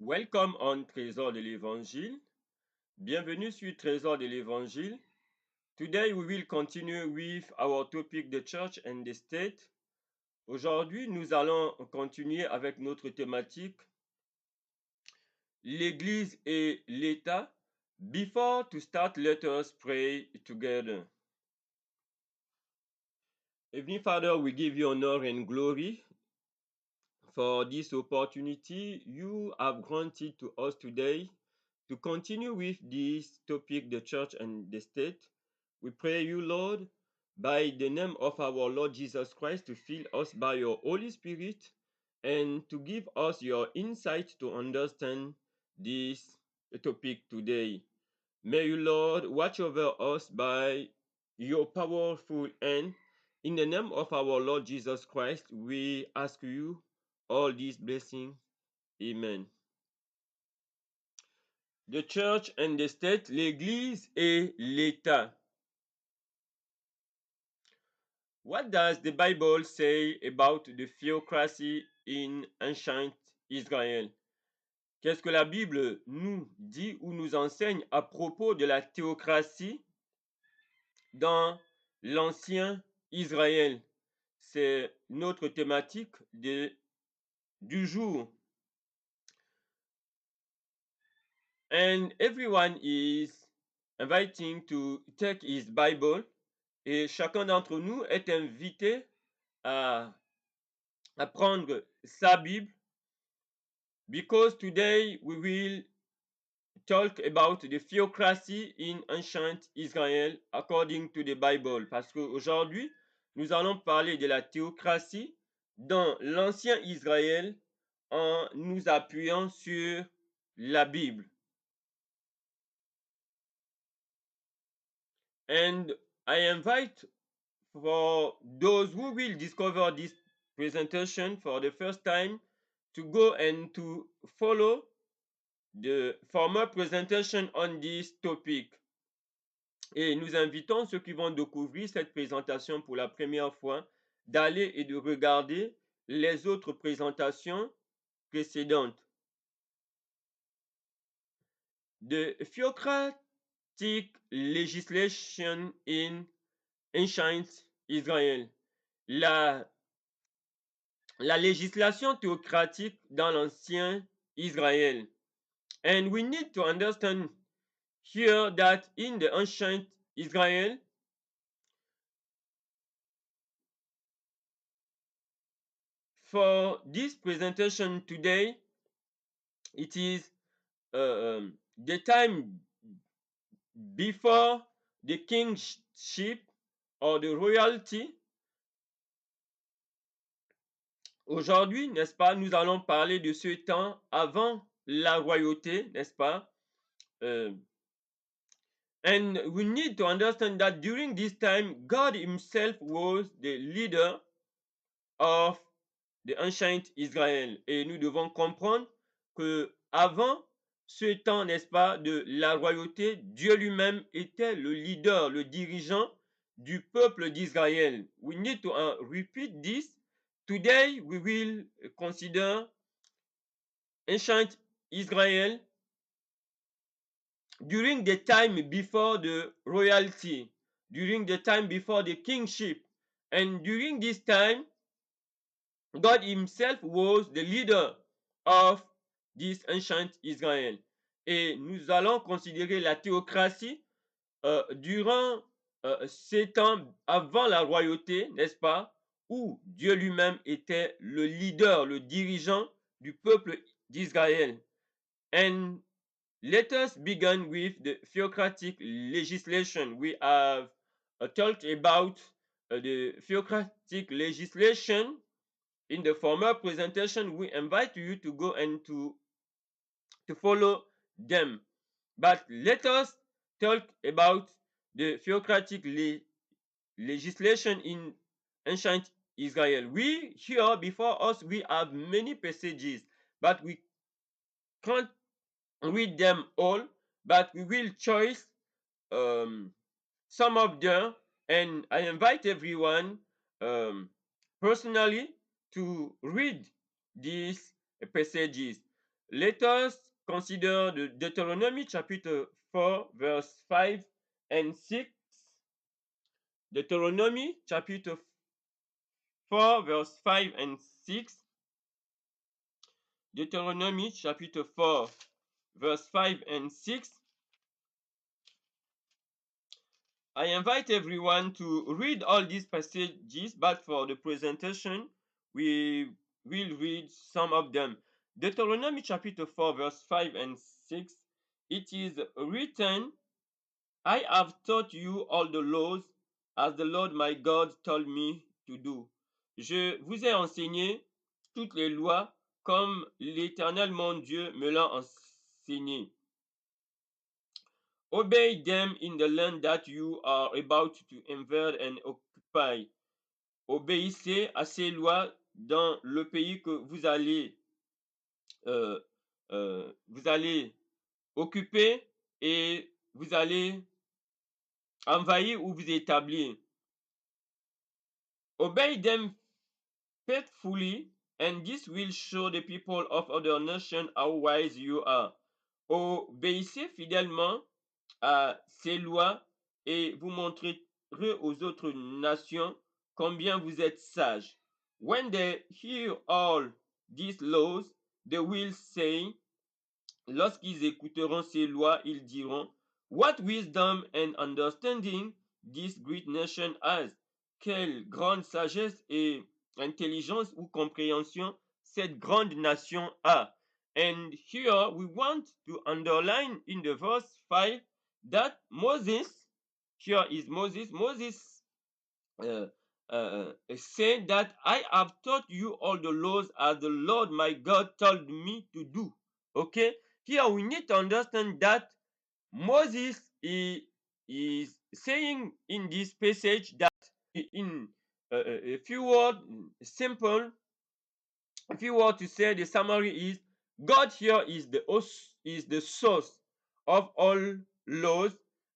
Welcome on Trésor de l'Évangile. Bienvenue sur Trésor de l'Évangile. Today we will continue with our topic the church and the state. Aujourd'hui, nous allons continuer avec notre thématique l'Église et l'État. Before to start, let us pray together. Heavenly Father, we give you honor and glory for this opportunity you have granted to us today to continue with this topic, the church and the state. We pray you, Lord, by the name of our Lord Jesus Christ, to fill us by your Holy Spirit and to give us your insight to understand this topic today. May you, Lord, watch over us by your powerful hand. In the name of our Lord Jesus Christ, we ask you all these blessings. Amen. The church and the state, l'Église et l'État. What does the Bible say about the theocracy in ancient Israel? Qu'est-ce que la Bible nous dit ou nous enseigne à propos de la théocratie dans l'ancien Israël? C'est notre thématique du jour. And everyone is inviting to take his Bible. Et chacun d'entre nous est invité à prendre sa Bible, because today we will talk about the theocracy in ancient Israel according to the Bible. Parce qu'aujourd'hui, nous allons parler de la théocratie dans l'ancien Israël en nous appuyant sur la Bible. And I invite for those who will discover this presentation for the first time to go and to follow the former presentation on this topic. Et nous invitons ceux qui vont découvrir cette présentation pour la première fois d'aller et de regarder les autres présentations précédentes. The theocratic legislation in ancient Israel. La législation théocratique dans l'ancien Israël. And we need to understand here that in the ancient Israel, for this presentation today, it is the time before the kingship or the royalty. Aujourd'hui, n'est-ce pas, nous allons parler de ce temps avant la royauté, n'est-ce pas? And we need to understand that during this time, God himself was the leader of the ancient Israel. Et nous devons comprendre que avant ce temps, n'est-ce pas, de la royauté, Dieu lui-même était le leader, le dirigeant du peuple d'Israël. We need to repeat this. Today we will consider ancient Israel during the time before the royalty, during the time before the kingship. And during this time, God himself was the leader of this ancient Israel. Et nous allons considérer la théocratie durant ces temps avant la royauté, n'est-ce pas, où Dieu lui-même était le leader, le dirigeant du peuple d'Israël. And let us begin with the theocratic legislation. We have talked about the theocratic legislation in the former presentation. We invite you to go and to follow them. But let us talk about the theocratic legislation in ancient Israel. We here before us, we have many passages, but we can't read them all, but we will choose some of them, and I invite everyone personally to read these passages. Let us consider the Deuteronomy chapter 4, verse 5 and 6. Deuteronomy chapter 4, verse 5 and 6. Deuteronomy chapter 4, verse 5 and 6. I invite everyone to read all these passages, but for the presentation, we will read some of them. Deuteronomy chapter 4, verse 5 and 6. It is written, I have taught you all the laws as the Lord my God told me to do. Je vous ai enseigné toutes les lois comme l'Éternel mon Dieu me l'a enseigné. Obey them in the land that you are about to invade and occupy. Obéissez à ces lois dans le pays que vous allez occuper et vous allez envahir ou vous établir. Obey them faithfully, and this will show the people of other nations how wise you are. Obéissez fidèlement à ces lois et vous montrerez aux autres nations combien vous êtes sages. When they hear all these laws, they will say, lorsqu'ils écouteront ces lois, ils diront, what wisdom and understanding this great nation has. Quelle grande sagesse et intelligence ou compréhension cette grande nation a. And here we want to underline in the verse 5 that Moses, here is Moses, said that I have taught you all the laws as the Lord my God told me to do. Okay, here we need to understand that Moses is saying in this passage that in a few words, simple, a few words to say, the summary is God here is the source of all laws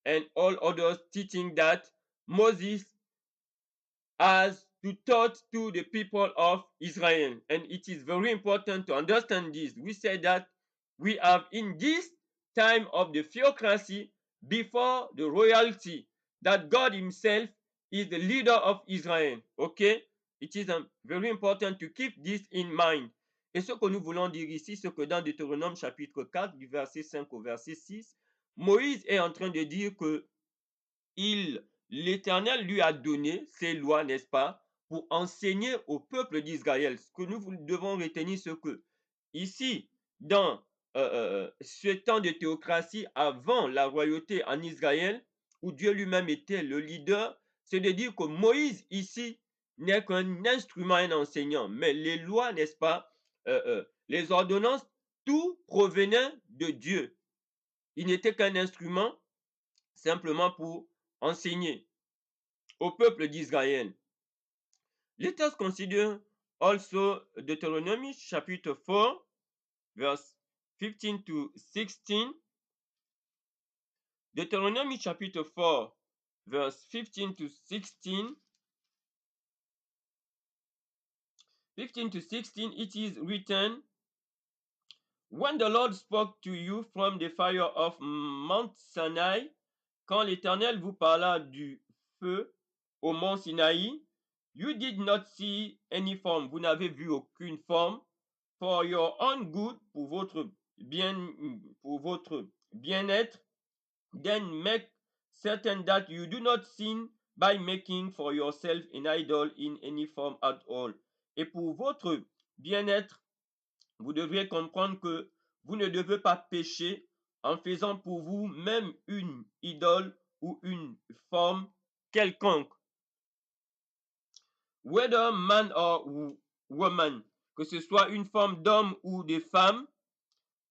and all others teaching that Moses has to taught to the people of Israel. And it is very important to understand this. We say that we have in this time of the theocracy before the royalty that God himself is the leader of Israel. Okay? It is very important to keep this in mind. Et ce que nous voulons dire ici, c'est que dans Deutéronome chapitre 4, du verset 5 au verset 6, Moïse est en train de dire que l'Éternel lui a donné ces lois, n'est-ce pas, pour enseigner au peuple d'Israël. Ce que nous devons retenir, c'est que ici, dans ce temps de théocratie, avant la royauté en Israël, où Dieu lui-même était le leader, c'est de dire que Moïse, ici, n'est qu'un instrument, un enseignant. Mais les lois, n'est-ce pas, les ordonnances, tout provenait de Dieu. Il n'était qu'un instrument simplement pour enseigner au peuple d'Israël. Let us consider also Deuteronomy chapter 4, verse 15 to 16. Deuteronomy chapter 4, verse 15 to 16. 15 to 16, it is written, when the Lord spoke to you from the fire of Mount Sinai, quand l'Éternel vous parla du feu au mont Sinaï, you did not see any form, vous n'avez vu aucune forme, for your own good, pour votre bien-être, then make certain that you do not sin by making for yourself an idol in any form at all. Et pour votre bien-être, vous devriez comprendre que vous ne devez pas pécher en faisant pour vous-même une idole ou une forme quelconque. Whether man or woman, que ce soit une forme d'homme ou de femme,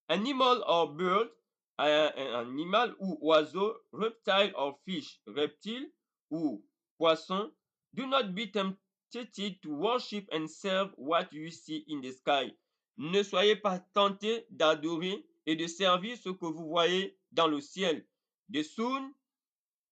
animal or bird, un animal ou oiseau, reptile or fish, reptile ou poisson, do not be tempted to worship and serve what you see in the sky. Ne soyez pas tentés d'adorer et de servir ce que vous voyez dans le ciel. The sun,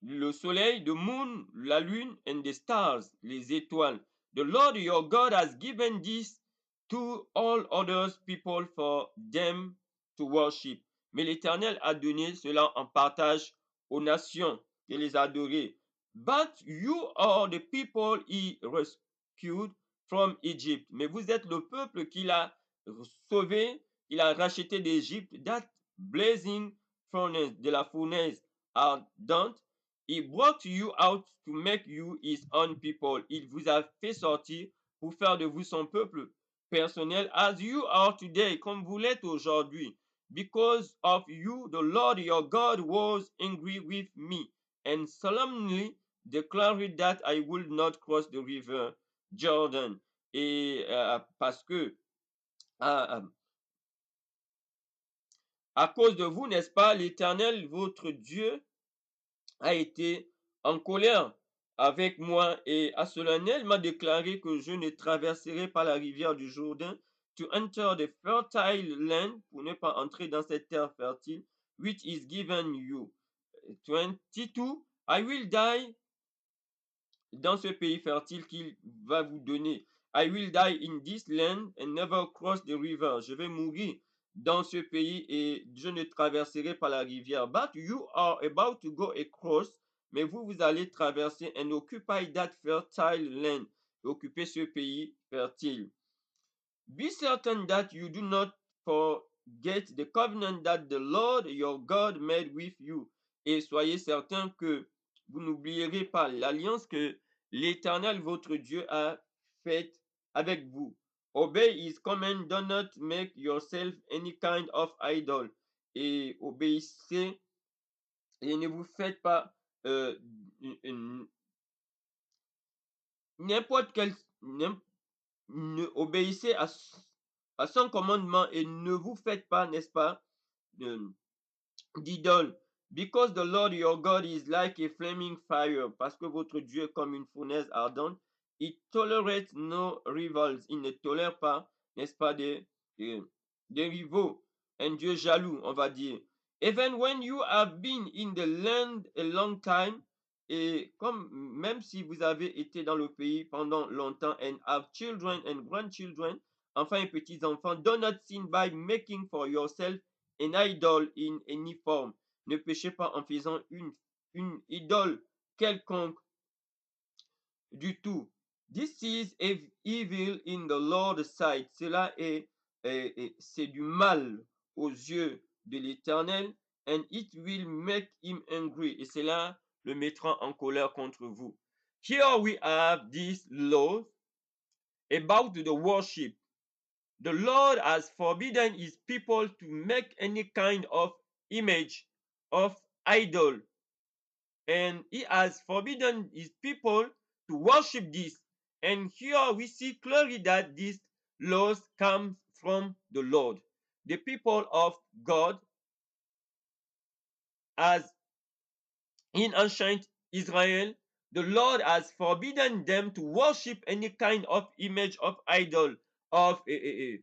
le soleil, the moon, la lune, and the stars, les étoiles. The Lord your God has given this to all others people for them to worship. Mais l'Éternel a donné cela en partage aux nations de les adorer. But you are the people he rescued from Egypt. Mais vous êtes le peuple qu'il a sauvé, il a racheté d'Égypte. That blazing furnace, de la fournaise ardente. He brought you out to make you his own people. Il vous a fait sortir pour faire de vous son peuple personnel, as you are today, comme vous l'êtes aujourd'hui. Because of you, the Lord your God was angry with me and solemnly declared that I would not cross the river Jordan. Et parce que à, à cause de vous, n'est-ce pas, l'Éternel, votre Dieu, a été en colère avec moi et à solennel m'a déclaré que je ne traverserai pas la rivière du Jourdain to enter the fertile land, pour ne pas entrer dans cette terre fertile, which is given you. 22, I will die dans ce pays fertile qu'il va vous donner. I will die in this land and never cross the river. Je vais mourir dans ce pays et je ne traverserai pas la rivière. But you are about to go across, mais vous, vous allez traverser and occupy that fertile land. Occuper ce pays fertile. Be certain that you do not forget the covenant that the Lord your God made with you. Et soyez certain que vous n'oublierez pas l'alliance que l'Éternel votre Dieu a faite avec vous. Obey his command, do not make yourself any kind of idol. Et obéissez et ne vous faites pas n'importe quel obéissez à son commandement et ne vous faites pas, n'est-ce pas, d'idole. Because the Lord your God is like a flaming fire, parce que votre Dieu est comme une fournaise ardente. He tolerates no rivals. Il ne tolère pas, n'est-ce pas, des rivaux. Un Dieu jaloux, on va dire. Even when you have been in the land a long time, et comme même si vous avez été dans le pays pendant longtemps, and have children and grandchildren, enfants et petits-enfants, do not sin by making for yourself an idol in any form. Ne péchez pas en faisant une idole quelconque du tout. This is evil in the Lord's sight. Cela c'est du mal aux yeux de l'Éternel, and it will make him angry. Et cela le mettra en colère contre vous. Here we have this law about the worship. The Lord has forbidden his people to make any kind of image of idol, and he has forbidden his people to worship this. And here we see clearly that these laws come from the Lord. The people of God, as in ancient Israel, the Lord has forbidden them to worship any kind of image of idol, of a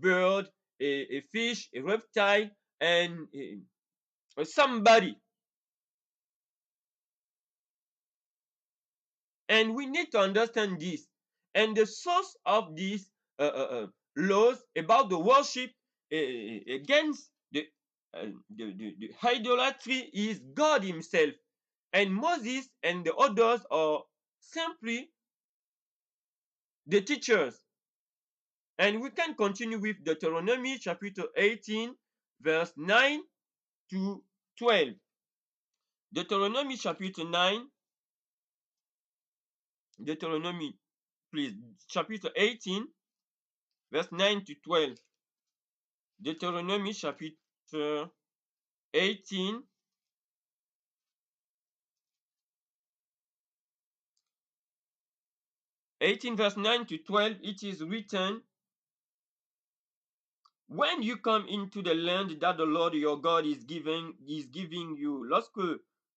bird, a fish, a reptile, and somebody. And we need to understand this. And the source of these laws about the worship against the idolatry is God himself. And Moses and the others are simply the teachers. And we can continue with Deuteronomy chapter 18, verse 9 to 12. Deuteronomy chapter 9, Deuteronomy, please, chapter 18, verse 9 to 12. Deuteronomy chapter 18, verse 9 to 12, it is written, when you come into the land that the Lord your God is giving you, lorsque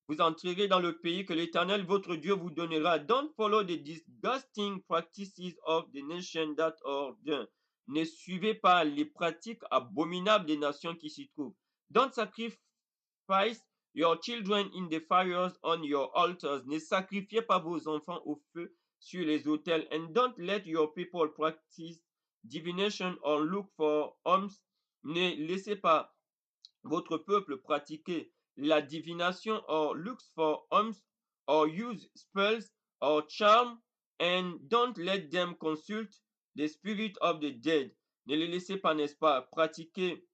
vous entrerez dans le pays que l'Éternel votre Dieu vous donnera, don't follow the disgusting practices of the nation that are there. Ne suivez pas les pratiques abominables des nations qui s'y trouvent. Don't sacrifice your children in the fires on your altars. Ne sacrifiez pas vos enfants au feu sur les autels. And don't let your people practice divination or look for alms Ne laissez pas votre peuple pratiquer la divination or looks for alms or use spells or charm and don't let them consult the spirit of the dead. Ne les laissez pas, n'est-ce pas, pratiquer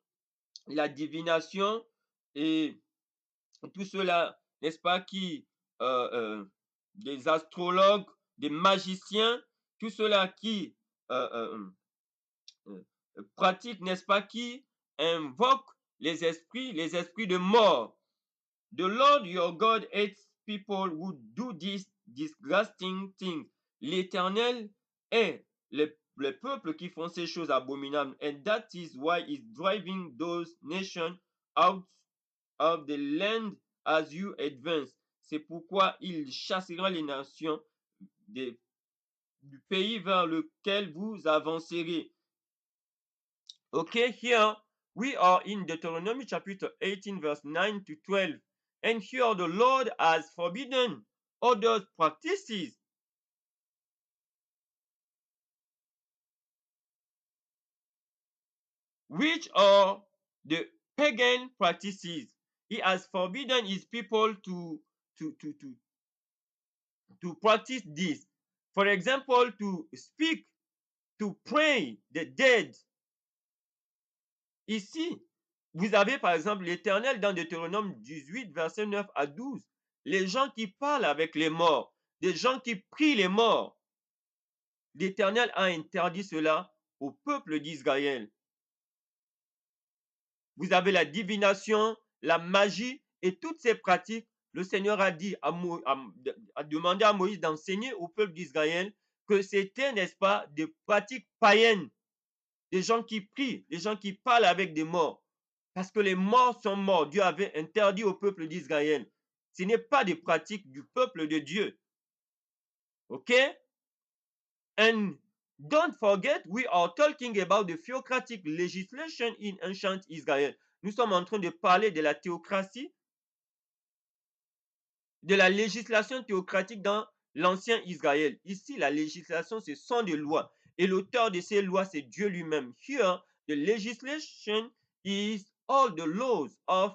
la divination et tout cela, n'est-ce pas, qui, des astrologues, des magiciens, tout cela qui pratiquent, n'est-ce pas, qui invoquent les esprits de mort. The Lord your God hates people who do these disgusting things. L'Éternel est le peuple qui font ces choses abominables. And that is why he's driving those nations out of the land as you advance. C'est pourquoi il chassera les nations du pays vers lequel vous avancerez. Okay, here we are in Deuteronomy chapter 18, verse 9 to 12. And here the Lord has forbidden all those practices which are the pagan practices. He has forbidden his people to practice this. For example, to speak, to pray the dead. Ici, vous avez par exemple l'Éternel dans Deutéronome 18, verset 9 à 12. Les gens qui parlent avec les morts, des gens qui prient les morts. L'Éternel a interdit cela au peuple d'Israël. Vous avez la divination, la magie et toutes ces pratiques. Le Seigneur a dit a demandé à Moïse d'enseigner au peuple d'Israël que c'était, n'est-ce pas, des pratiques païennes, des gens qui prient, des gens qui parlent avec des morts. Parce que les morts sont morts. Dieu avait interdit au peuple d'Israël. Ce n'est pas des pratiques du peuple de Dieu. OK? And don't forget, we are talking about the theocratic legislation in ancient Israel. Nous sommes en train de parler de la théocratie, de la législation théocratique dans l'ancien Israël. Ici, la législation, ce sont des lois. Et l'auteur de ces lois, c'est Dieu lui-même. Here, the legislation is all the laws of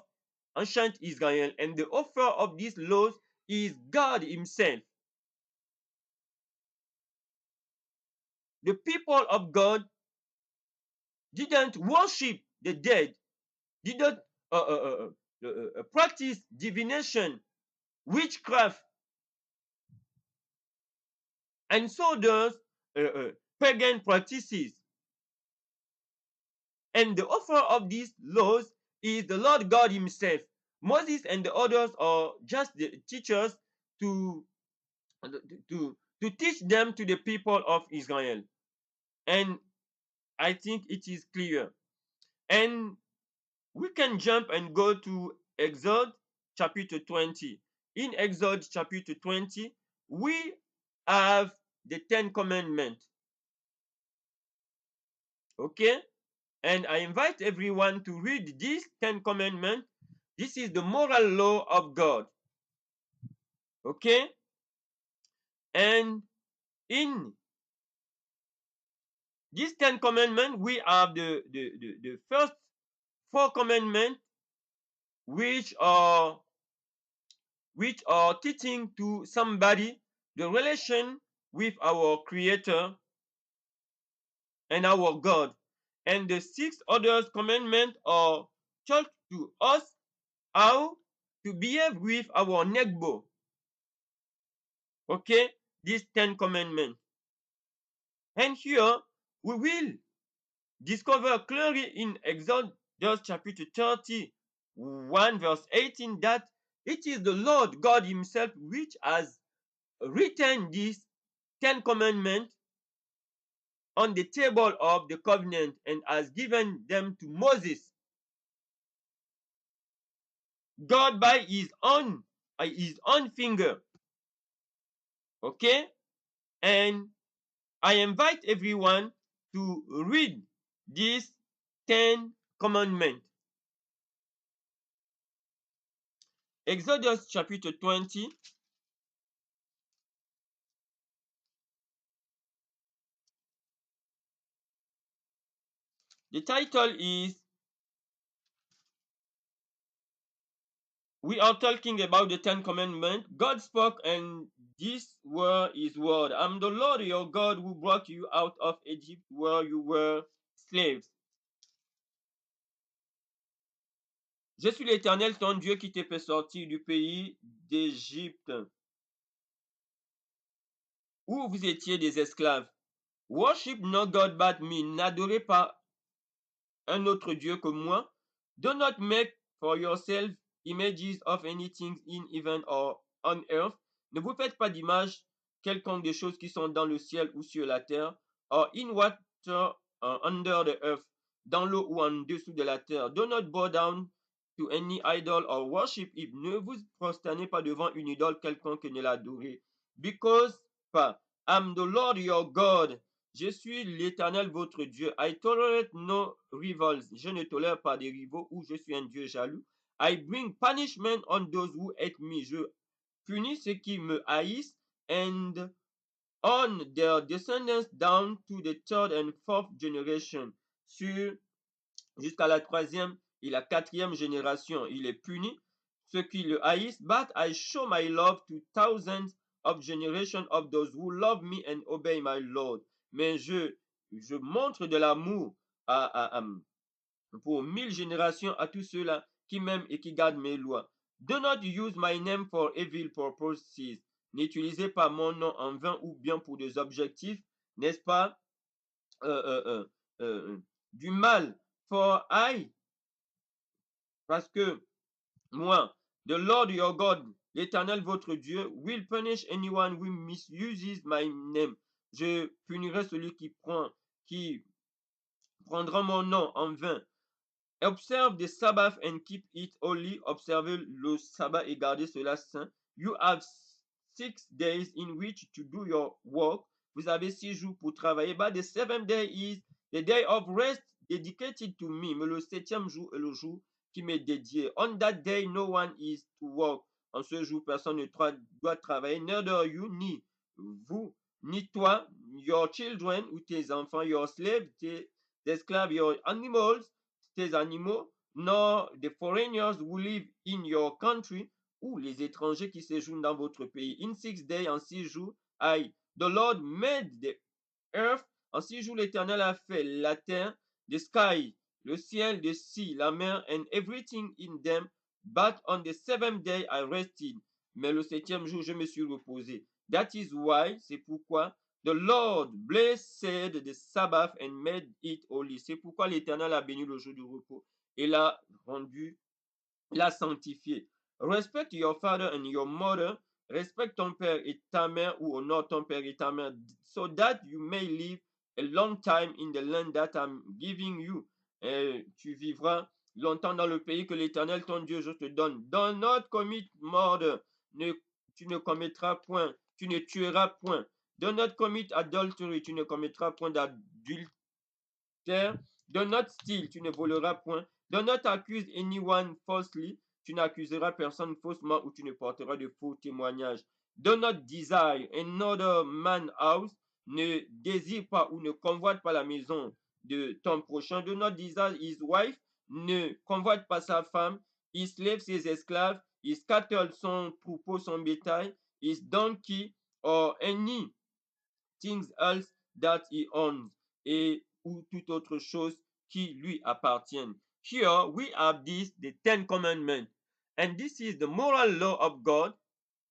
ancient Israel. And the author of these laws is God himself. The people of God didn't worship the dead, didn't practice divination, witchcraft, and so does pagan practices. And the author of these laws is the Lord God himself. Moses and the others are just the teachers to teach them to the people of Israel. And I think it is clear. And we can jump and go to Exodus chapter 20. In Exodus chapter 20, we have the 10 commandments. Okay? And I invite everyone to read these 10 commandments. This is the moral law of God. Okay? And in these 10 commandments, we have the first 4 commandments which are teaching to somebody the relation with our Creator and our God. And the 6 other commandments are taught to us how to behave with our neighbor. Okay, these 10 commandments. And here we will discover clearly in Exodus chapter 31 verse 18 that it is the Lord God himself which has written these 10 commandments on the table of the covenant and has given them to Moses. God by his own finger. Okay? And I invite everyone to read these 10 commandments. Exodus chapter 20. The title is we are talking about the Ten Commandments. God spoke, and these were his word. I'm the Lord your God who brought you out of Egypt where you were slaves. Je suis l'Éternel, ton Dieu, qui t'ai fait sortir du pays d'Égypte, où vous étiez des esclaves. Worship no God but me. N'adorez pas un autre Dieu que moi. Do not make for yourself images of anything in heaven or on earth. Ne vous faites pas d'image quelconque des choses qui sont dans le ciel ou sur la terre, or in water under the earth, dans l'eau ou en dessous de la terre. Do not bow down to any idol or worship it. Ne vous prosternez pas devant une idole quelconque et ne l'adorez. Because, pas, I'm the Lord your God. Je suis l'Éternel votre Dieu. I tolerate no rivals. Je ne tolère pas des rivaux ou je suis un Dieu jaloux. I bring punishment on those who hate me. Je punis ceux qui me haïssent and on their descendants down to the third and fourth generation. Jusqu'à la troisième et la quatrième génération, il est puni ceux qui le haïssent. But I show my love to thousands of generations of those who love me and obey my Lord. Mais je montre de l'amour pour 1000 générations à tous ceux-là qui m'aiment et qui gardent mes lois. Do not use my name for evil purposes. N'utilisez pas mon nom en vain ou bien pour des objectifs, n'est-ce pas, du mal. For I, parce que moi, the Lord your God, l'Éternel votre Dieu, will punish anyone who misuses my name. Je punirai celui qui prendra mon nom en vain. Observe the Sabbath and keep it holy. Observez le sabbat et gardez cela saint. You have 6 days in which to do your work. Vous avez 6 jours pour travailler. But the seventh day is the day of rest dedicated to me. Mais le septième jour est le jour qui m'est dédié. On that day, no one is to work. En ce jour, personne ne doit travailler. Neither you, ni vous, ni toi, your children ou tes enfants, your slaves, tes esclaves, your animals, tes animaux, nor the foreigners who live in your country, ou les étrangers qui séjournent dans votre pays. In 6 days, en 6 jours, the Lord made the earth. En 6 jours, l'Éternel a fait la terre, the sky, le ciel, the sea, la mer, and everything in them. But on the seventh day, I rested. Mais le septième jour, je me suis reposé. That is why, c'est pourquoi, the Lord blessed the Sabbath and made it holy. C'est pourquoi l'Éternel a béni le jour du repos et l'a sanctifié. Respect your father and your mother. Respecte ton père et ta mère, ou honore ton père et ta mère, so that you may live a long time in the land that I'm giving you. Et tu vivras longtemps dans le pays que l'Éternel ton Dieu je te donne. Do not commit murder. Tu ne commettras point. Tu ne tueras point. Do not commit adultery. Tu ne commettras point d'adultère. Do not steal. Tu ne voleras point. Do not accuse anyone falsely. Tu n'accuseras personne faussement ou tu ne porteras de faux témoignages. Do not desire another man's house. Ne désire pas ou ne convoite pas la maison de ton prochain. Do not desire his wife. Ne convoite pas sa femme. His slaves, ses esclaves. His cattle, son troupeau, son bétail. His donkey or any things else that he owns. Et ou toute autre chose qui lui appartiennent. Here we have this, the Ten Commandments. And this is the moral law of God,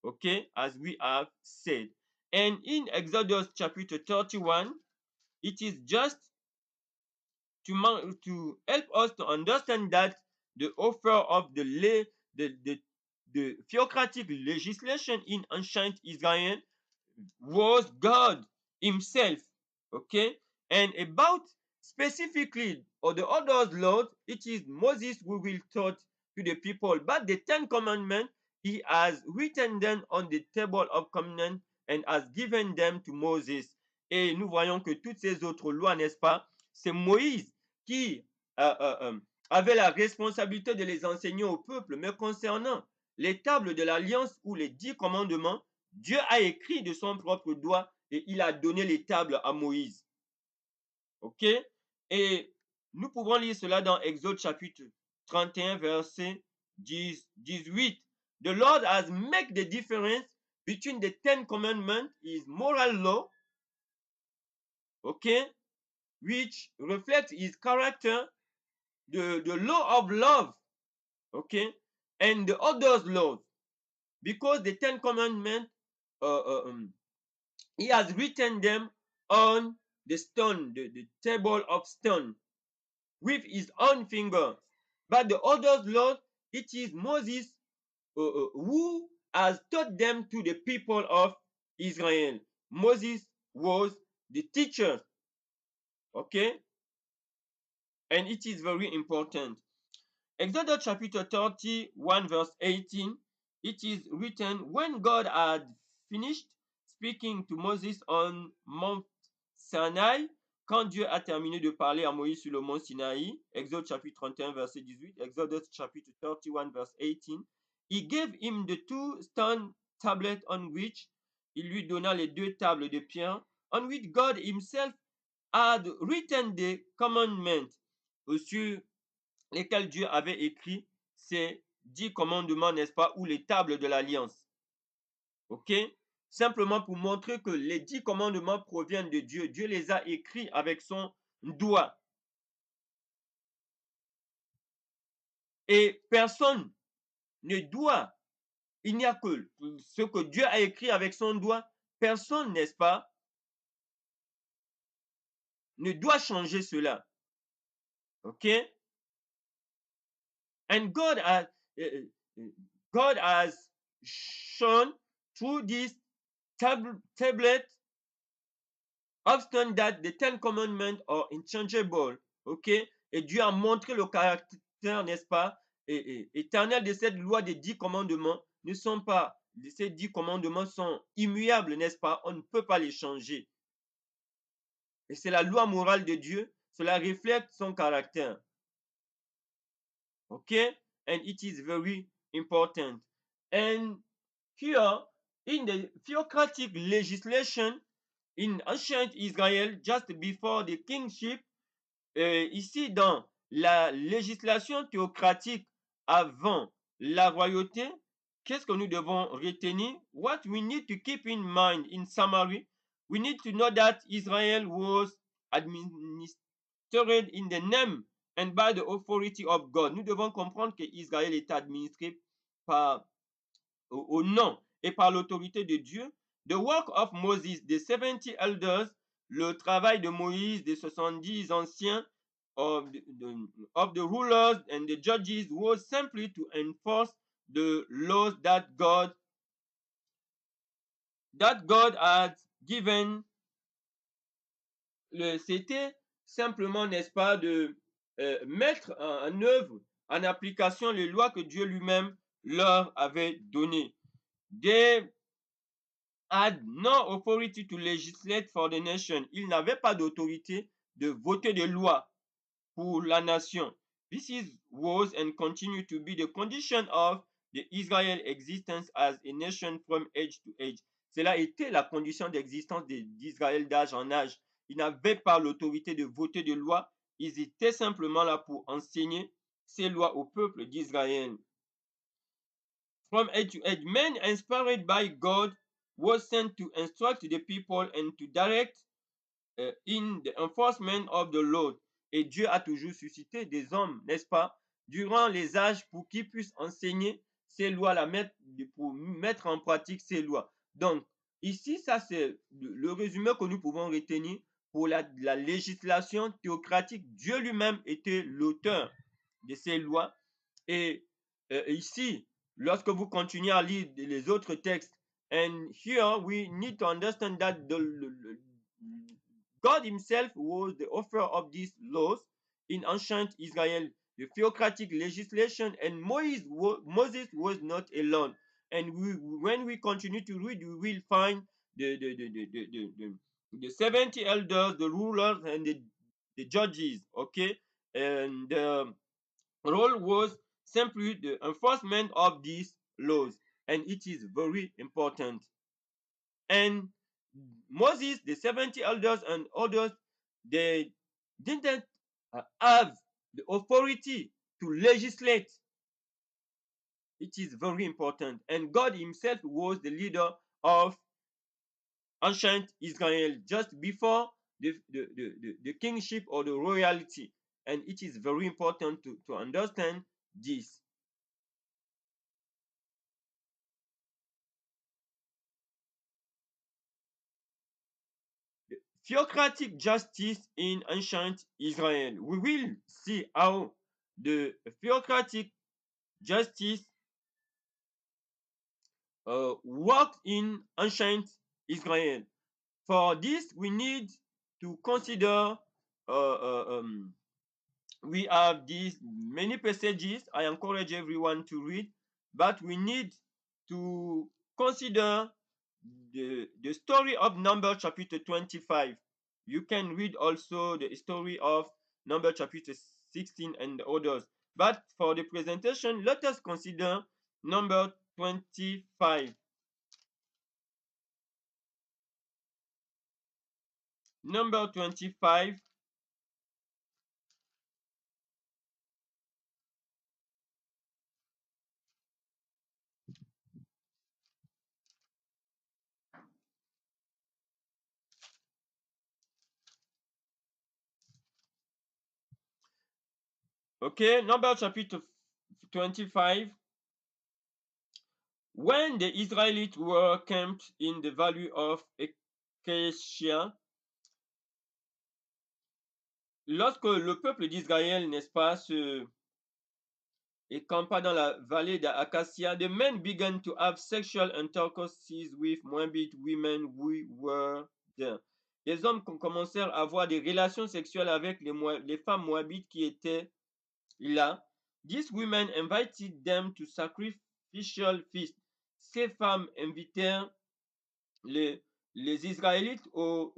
okay, as we have said. And in Exodus chapter 31, it is just to help us to understand that the author of the theocratic legislation in ancient Israel was God himself, okay? And about specifically or the others Lord, it is Moses who will taught to the people, but the Ten Commandments, he has written them on the table of covenant and has given them to Moses. Et nous voyons que toutes ces autres lois, n'est-ce pas, c'est Moïse qui avait la responsabilité de les enseigner au peuple, mais concernant les tables de l'alliance ou les 10 commandements, Dieu a écrit de son propre doigt et il a donné les tables à Moïse. OK? Et nous pouvons lire cela dans Exode chapitre 31, verset 18. The Lord has made the difference between the 10 commandments, his moral law, okay, which reflects his character, the law of love, okay, and the others' laws. Because the 10 commandments, he has written them on the stone, the table of stone, with his own finger. But the others' laws, it is Moses who has taught them to the people of Israel. Moses was the teacher, okay? And it is very important. Exodus chapter 31 verse 18, it is written, when God had finished speaking to Moses on Mount Sinai, quand Dieu a terminé de parler à Moïse sur le mont Sinaï, Exode chapitre 31 verset 18, Exodus chapitre 31 verse 18, he gave him the two stone tablets on which, il lui donna les deux tables de pierre, on which God himself had written the commandment, sur lesquels Dieu avait écrit ces 10 commandements, n'est-ce pas, ou les tables de l'alliance. OK? Simplement pour montrer que les 10 commandements proviennent de Dieu. Dieu les a écrits avec son doigt. Et personne ne doit, il n'y a que ce que Dieu a écrit avec son doigt, personne, n'est-ce pas, ne doit changer cela. OK? And God has shown through this tablet of stone that the 10 commandments are unchangeable. OK? Et Dieu a montré le caractère, n'est-ce pas, éternel de cette loi des 10 commandements. Ne sont pas, ces 10 commandements sont immuables, n'est-ce pas? On ne peut pas les changer. Et c'est la loi morale de Dieu. Cela reflète son caractère. Okay? And it is very important. And here, in the theocratic legislation in ancient Israel, just before the kingship, ici dans la législation théocratique avant la royauté, qu'est-ce que nous devons retenir? What we need to keep in mind in summary, we need to know that Israel was administered in the name and by the authority of God. Nous devons comprendre que Israël est administré par, au nom et par l'autorité de Dieu. The work of Moses, the 70 elders, le travail de Moïse, des 70 anciens, of the rulers and the judges was simply to enforce the laws that God had given. C'était simplement, n'est-ce pas, de mettre en œuvre, en application les lois que Dieu lui-même leur avait données. They had no authority to legislate for the nation. Ils n'avaient pas d'autorité de voter des lois pour la nation. This was and continue to be the condition of the Israel existence as a nation from age to age. Cela était la condition d'existence d'Israël d'âge en âge. Ils n'avaient pas l'autorité de voter des lois. Ils étaient simplement là pour enseigner ces lois au peuple d'Israël. From age to age, men inspired by God was sent to instruct the people and to direct in the enforcement of the law. Et Dieu a toujours suscité des hommes, n'est-ce pas, durant les âges pour qu'ils puissent enseigner ces lois-là, pour mettre en pratique ces lois. Donc, ici, ça c'est le résumé que nous pouvons retenir pour la législation théocratique. Dieu lui-même était l'auteur de ces lois. Et ici, lorsque vous continuez à lire les autres textes, and here we need to understand that God himself was the author of these laws in ancient Israel, the theocratic legislation, and Moses was not alone. And when we continue to read, we will find the 70 elders, the rulers, and the judges, okay? And the role was simply the enforcement of these laws, and it is very important. And Moses, the 70 elders and others, they didn't have the authority to legislate It is very important. And God himself was the leader of ancient Israel just before the kingship or the royalty. And it is very important to understand this. Theocratic justice in ancient Israel. We will see how the theocratic justice worked in ancient Israel. For this, we need to consider we have these many passages. I encourage everyone to read, but we need to consider the story of Number chapter 25. You can read also the story of Number chapter 16 and others. But for the presentation, let us consider Number 25. Number 25. Okay, Number chapter 25. When the Israelites were camped in the valley of Acacia, lorsque le peuple d'Israël, n'est-ce pas, se campa dans la vallée d'Acacia, the men began to have sexual intercourses with Moabite women who were there. Les hommes commencèrent à avoir des relations sexuelles avec les femmes moabites qui étaient là. These women invited them to sacrificial feast. Ces femmes invitèrent les, les Israélites aux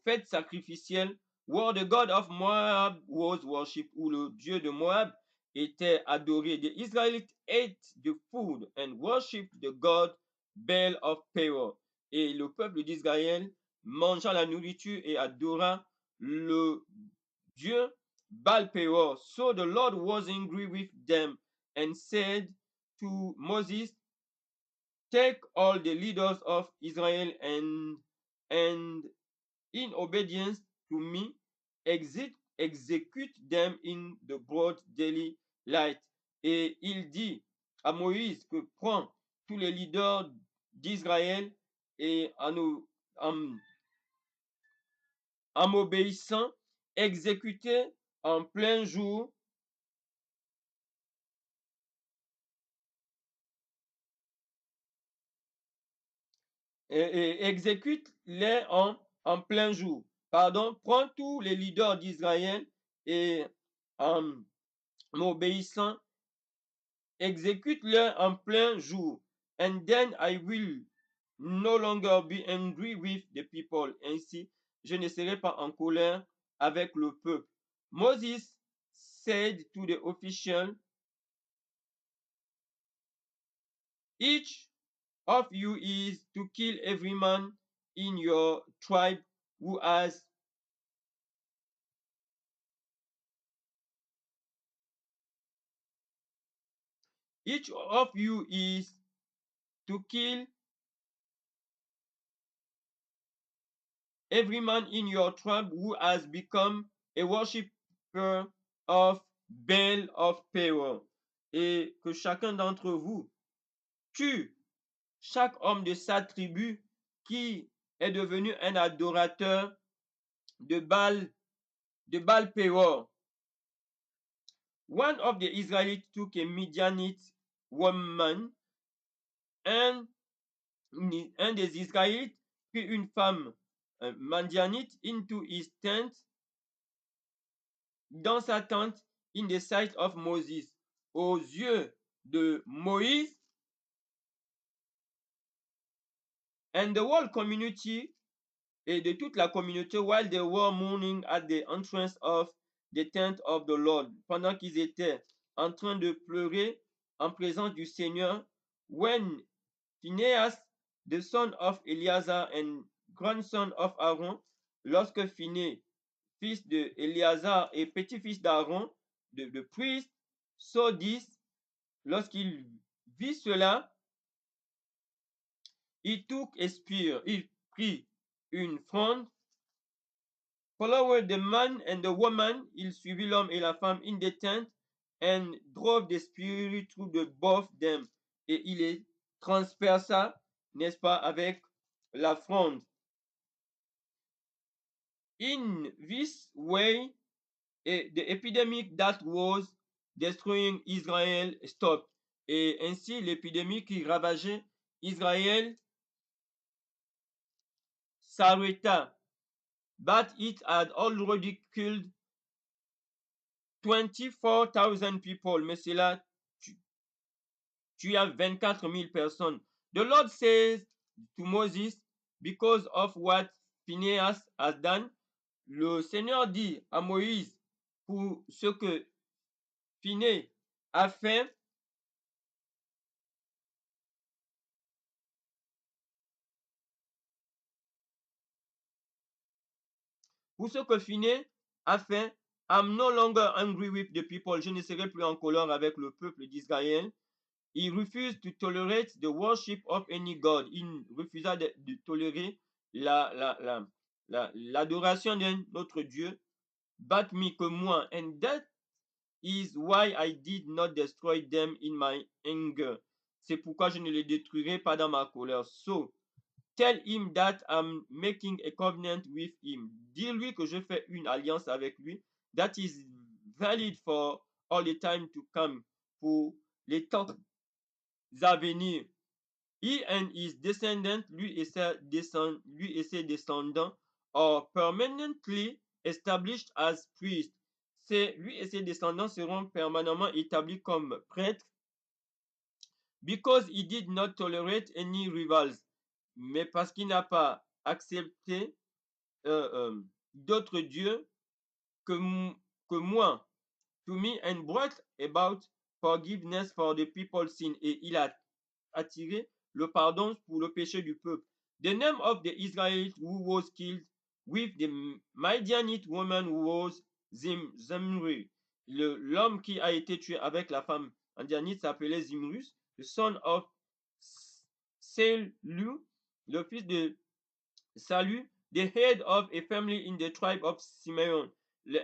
fêtes sacrificielles, where the god of Moab was worshipped, où le dieu de Moab était adoré. The Israelites ate the food and worshipped the god Baal of Peor. Et le peuple d'Israël mangea la nourriture et adora le dieu Baal Peor. So the Lord was angry with them and said to Moses, take all the leaders of Israel and in obedience to me, execute them in the broad daily light. Et il dit à Moïse que prends tous les leaders d'Israël et en m'obéissant, exécutez en plein jour et exécute-les en plein jour. Pardon, prends tous les leaders d'Israël et en m'obéissant, exécute-les en plein jour. And then I will no longer be angry with the people. Ainsi, je ne serai pas en colère avec le peuple. Moses said to the official, each of you is to kill every man in your tribe who has each of you is to kill every man in your tribe who has become a worshipper of Baal of Peor, et que chacun d'entre vous tue chaque homme de sa tribu qui est devenu un adorateur de Baal Peor. One of the Israelites took a Midianite woman, un des Israélites prit une femme Midianite into his tent, dans sa tente, in the sight of Moses, aux yeux de Moïse, and the whole community, et de toute la communauté, while they were mourning at the entrance of the tent of the Lord, pendant qu'ils étaient en train de pleurer en présence du Seigneur, when Phinehas, the son of Eleazar and grandson of Aaron, lorsque Phiné, fils de Eleazar et petit-fils d'Aaron, de priest, saw this, lorsqu'il vit cela, il prit une fronde, followed the man and the woman, il suivit l'homme et la femme in the tent, and drove the spirit through the both them, et il les transperça, n'est-ce pas, avec la fronde. In this way, the epidemic that was destroying Israel stopped. Et ainsi, l'épidémie qui ravageait Israël s'arrêta. But it had already killed 24,000 people. Mais cela tua 24 000 personnes. The Lord says to Moses, because of what Phinehas has done, le Seigneur dit à Moïse, pour ce que Phinées a fait, pour ce que Phinées a fait, I'm no longer angry with the people. Je ne serai plus en colère avec le peuple d'Israël. Il refuse to tolerate the worship of any God. Il refusa de tolérer l'adoration d'un autre Dieu. But me, que moi. And that is why I did not destroy them in my anger. C'est pourquoi je ne les détruirai pas dans ma colère. So, tell him that I'm making a covenant with him. Dis-lui que je fais une alliance avec lui. That is valid for all the time to come. Pour les temps à venir. He and his descendants, lui et ses descendants, are permanently established as priests. Lui et ses descendants seront permanemment établis comme prêtres. Because he did not tolerate any rivals. Mais parce qu'il n'a pas accepté d'autres dieux que moi. To me and brought about forgiveness for the people's sin. Et il a attiré le pardon pour le péché du peuple. The name of the Israelite who was killed with the Midianite woman who was Zimri. L'homme qui a été tué avec la femme Midianite s'appelait Zimrus, the son of Salu, le fils de Salu, the head of a family in the tribe of Simeon,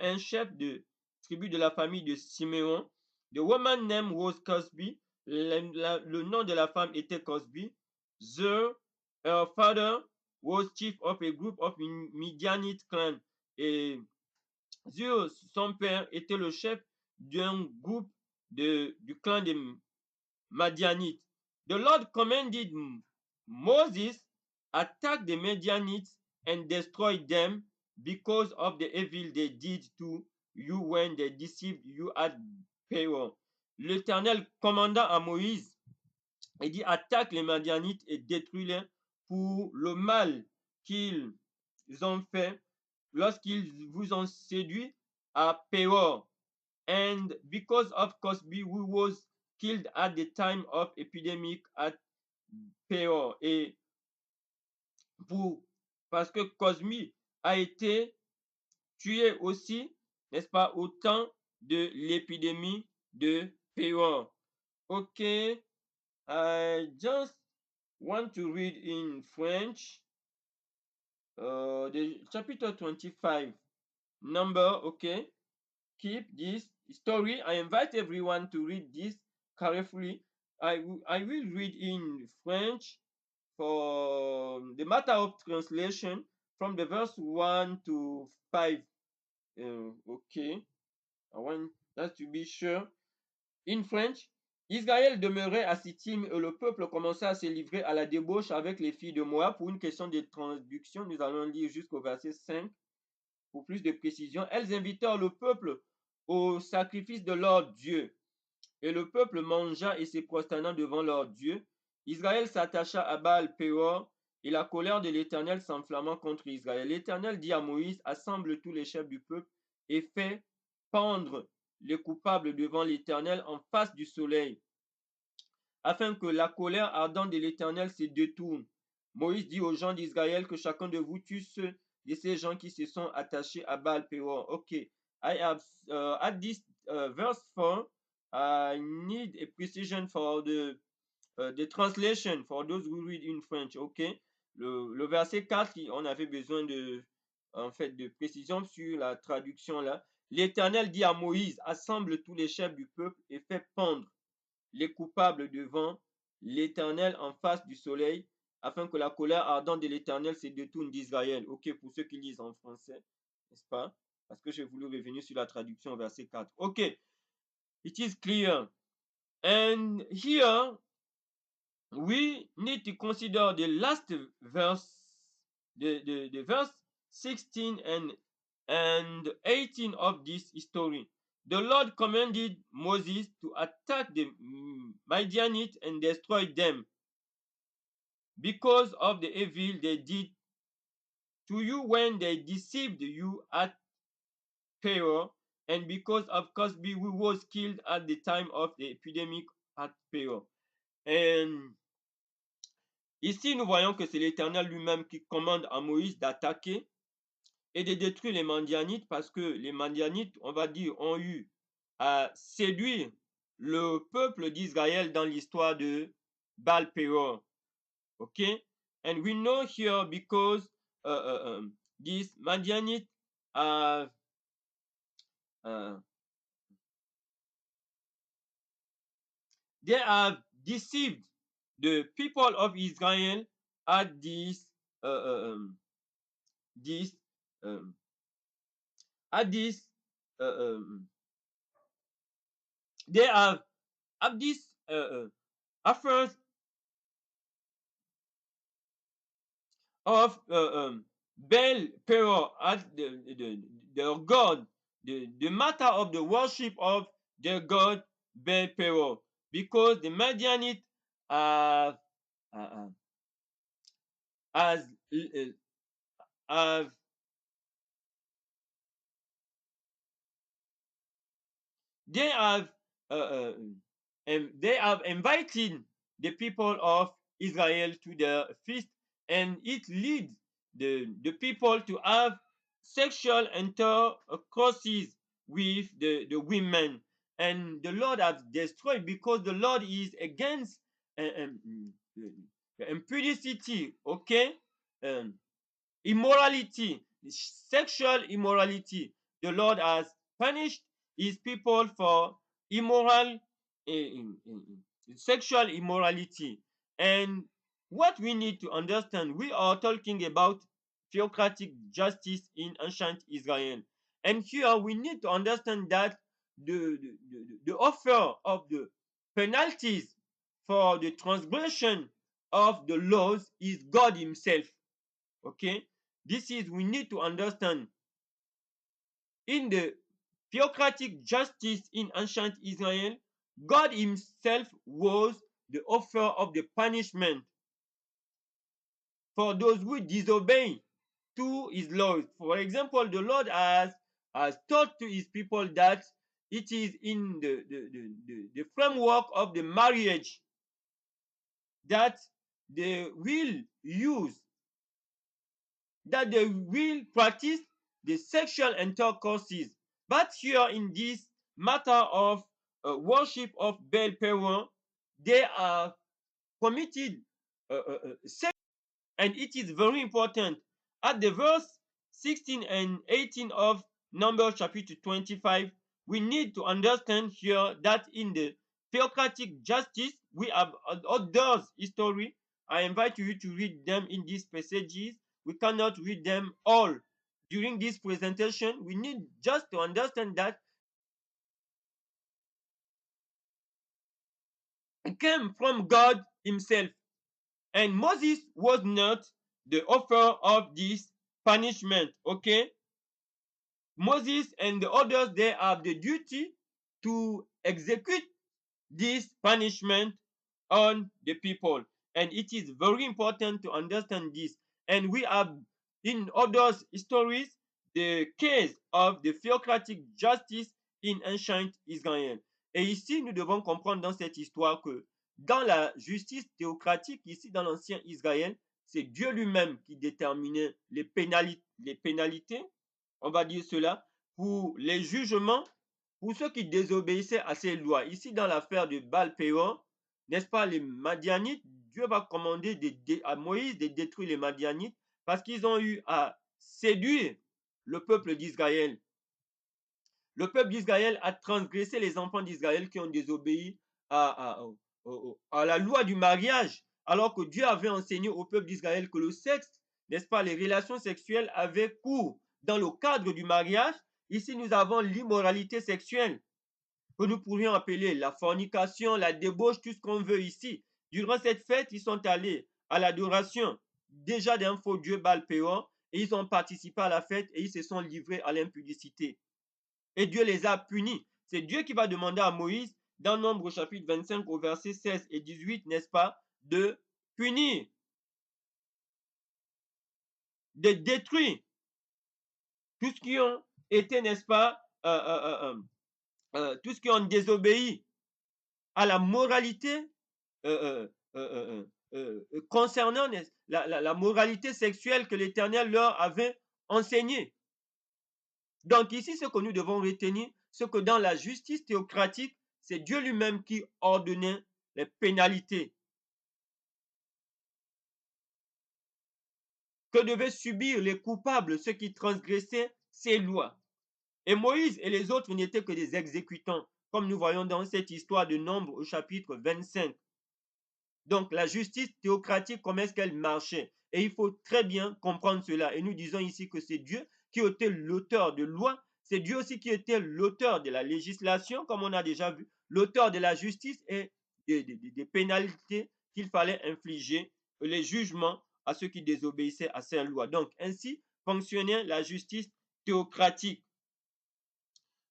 un chef de tribu de la famille de Simeon. The woman name was Cosby. Le nom de la femme était Cosby. Her father was chief of a group of Midianite clan. Et son père, était le chef d'un groupe du clan des Madianites. The Lord commanded Moses, attack the Midianites and destroy them because of the evil they did to you when they deceived you at Peor. L'Éternel commanda à Moïse et dit, attaque les Madianites et détruis-les pour le mal qu'ils ont fait lorsqu'ils vous ont séduit à Peor. And because of Cosby, who was killed at the time of epidemic at Peor. Et parce que Cosby a été tué aussi, n'est-ce pas, au temps de l'épidémie de Peor. Okay, I just want to read in French the chapter 25 number. Okay, keep this story. I invite everyone to read this carefully. I will read in French for the matter of translation from the verse 1 to 5. Okay, I want that to be sure. In French, Israël demeurait à Sittim et le peuple commença à se livrer à la débauche avec les filles de Moab. Pour une question de traduction, nous allons lire jusqu'au verset 5 pour plus de précision. Elles invitèrent le peuple au sacrifice de leur Dieu. Et le peuple mangea et se prosterna devant leur Dieu. Israël s'attacha à Baal Péor et la colère de l'Éternel s'enflamma contre Israël. L'Éternel dit à Moïse, assemble tous les chefs du peuple et fais pendre les coupables devant l'Éternel en face du soleil, afin que la colère ardente de l'Éternel se détourne. Moïse dit aux gens d'Israël que chacun de vous tue ceux de ces gens qui se sont attachés à Baal Péor. Okay, I have at this verse 4, I need a precision for the translation for those who read in French. OK? Le verset 4, on avait besoin en fait, de précision sur la traduction là. L'Éternel dit à Moïse, assemble tous les chefs du peuple et fais pendre les coupables devant l'Éternel en face du soleil, afin que la colère ardente de l'Éternel se détourne d'Israël. OK, pour ceux qui lisent en français, n'est-ce pas? Parce que j'ai voulu revenir sur la traduction verset 4. OK, it is clear. And here, we need to consider the last verse, the verse 16 and 18 of this story. The Lord commanded Moses to attack the Midianites and destroy them because of the evil they did to you when they deceived you at Peor, and because of Cosby, who was killed at the time of the epidemic at Peor. And ici, nous voyons que c'est l'Éternel lui-même qui commande à Moïse d'attaquer et de détruire les Midianites, parce que les Midianites, on va dire, ont eu à séduire le peuple d'Israël dans l'histoire de Baal-Péor. OK? And we know here because these Midianites have they have deceived the people of Israel at this they have at this affairs of Baal Peor as their god, the matter of the worship of their god Baal Peor, because the Midianites have have they have invited the people of Israel to their feast, and it leads the people to have sexual intercourses with the women, and the Lord has destroyed, because the Lord is against impudicity, okay, immorality, sexual immorality. The Lord has punished his people for immoral sexual immorality. And what we need to understand, we are talking about theocratic justice in ancient Israel. And here we need to understand that the offer of the penalties for the transgression of the laws is God himself. Okay, this is, we need to understand, in the theocratic justice in ancient Israel, God himself was the author of the punishment for those who disobey to his laws. For example, the Lord has taught to his people that it is in the framework of the marriage that they will use, that they will practice the sexual intercourses. But here in this matter of worship of Baal Peor, they are committed sex, and it is very important. At the verse 16 and 18 of Numbers chapter 25, we need to understand here that in the theocratic justice, we have others history. I invite you to read them in these passages. We cannot read them all during this presentation. We need just to understand that it came from God himself, and Moses was not the author of this punishment. Okay, Moses and the others, they have the duty to execute this punishment on the people, and it is very important to understand this. And we have in other stories the case of the theocratic justice in ancient Israel. Et ici, nous devons comprendre dans cette histoire que dans la justice théocratique, ici dans l'ancien Israël, c'est Dieu lui-même qui déterminait les pénalités, on va dire cela, pour les jugements, pour ceux qui désobéissaient à ces lois. Ici, dans l'affaire de Baal-Péor, n'est-ce pas, les Madianites, Dieu va commander à Moïse de détruire les Madianites parce qu'ils ont eu à séduire le peuple d'Israël. Le peuple d'Israël a transgressé les enfants d'Israël qui ont désobéi à la loi du mariage, alors que Dieu avait enseigné au peuple d'Israël que le sexe, n'est-ce pas, les relations sexuelles avaient cours dans le cadre du mariage. Ici, nous avons l'immoralité sexuelle, que nous pourrions appeler la fornication, la débauche, tout ce qu'on veut ici. Durant cette fête, ils sont allés à l'adoration déjà d'un faux dieu Baal-Péor et ils ont participé à la fête et ils se sont livrés à l'impudicité. Et Dieu les a punis. C'est Dieu qui va demander à Moïse, dans Nombre chapitre 25 au verset 16 et 18, n'est-ce pas, de punir, de détruire tout ce qui ont été, n'est-ce pas, tout ce qui ont désobéi à la moralité concernant la moralité sexuelle que l'Éternel leur avait enseignée. Donc ici, ce que nous devons retenir, c'est que dans la justice théocratique, c'est Dieu lui-même qui ordonnait les pénalités que devaient subir les coupables, ceux qui transgressaient ces lois. Et Moïse et les autres n'étaient que des exécutants, comme nous voyons dans cette histoire de Nombre au chapitre 25. Donc la justice théocratique, comment est-ce qu'elle marchait? Et il faut très bien comprendre cela. Et nous disons ici que c'est Dieu qui était l'auteur de loi, c'est Dieu aussi qui était l'auteur de la législation, comme on a déjà vu, l'auteur de la justice et des pénalités qu'il fallait infliger, les jugements à ceux qui désobéissaient à ces lois. Donc ainsi fonctionnait la justice théocratique.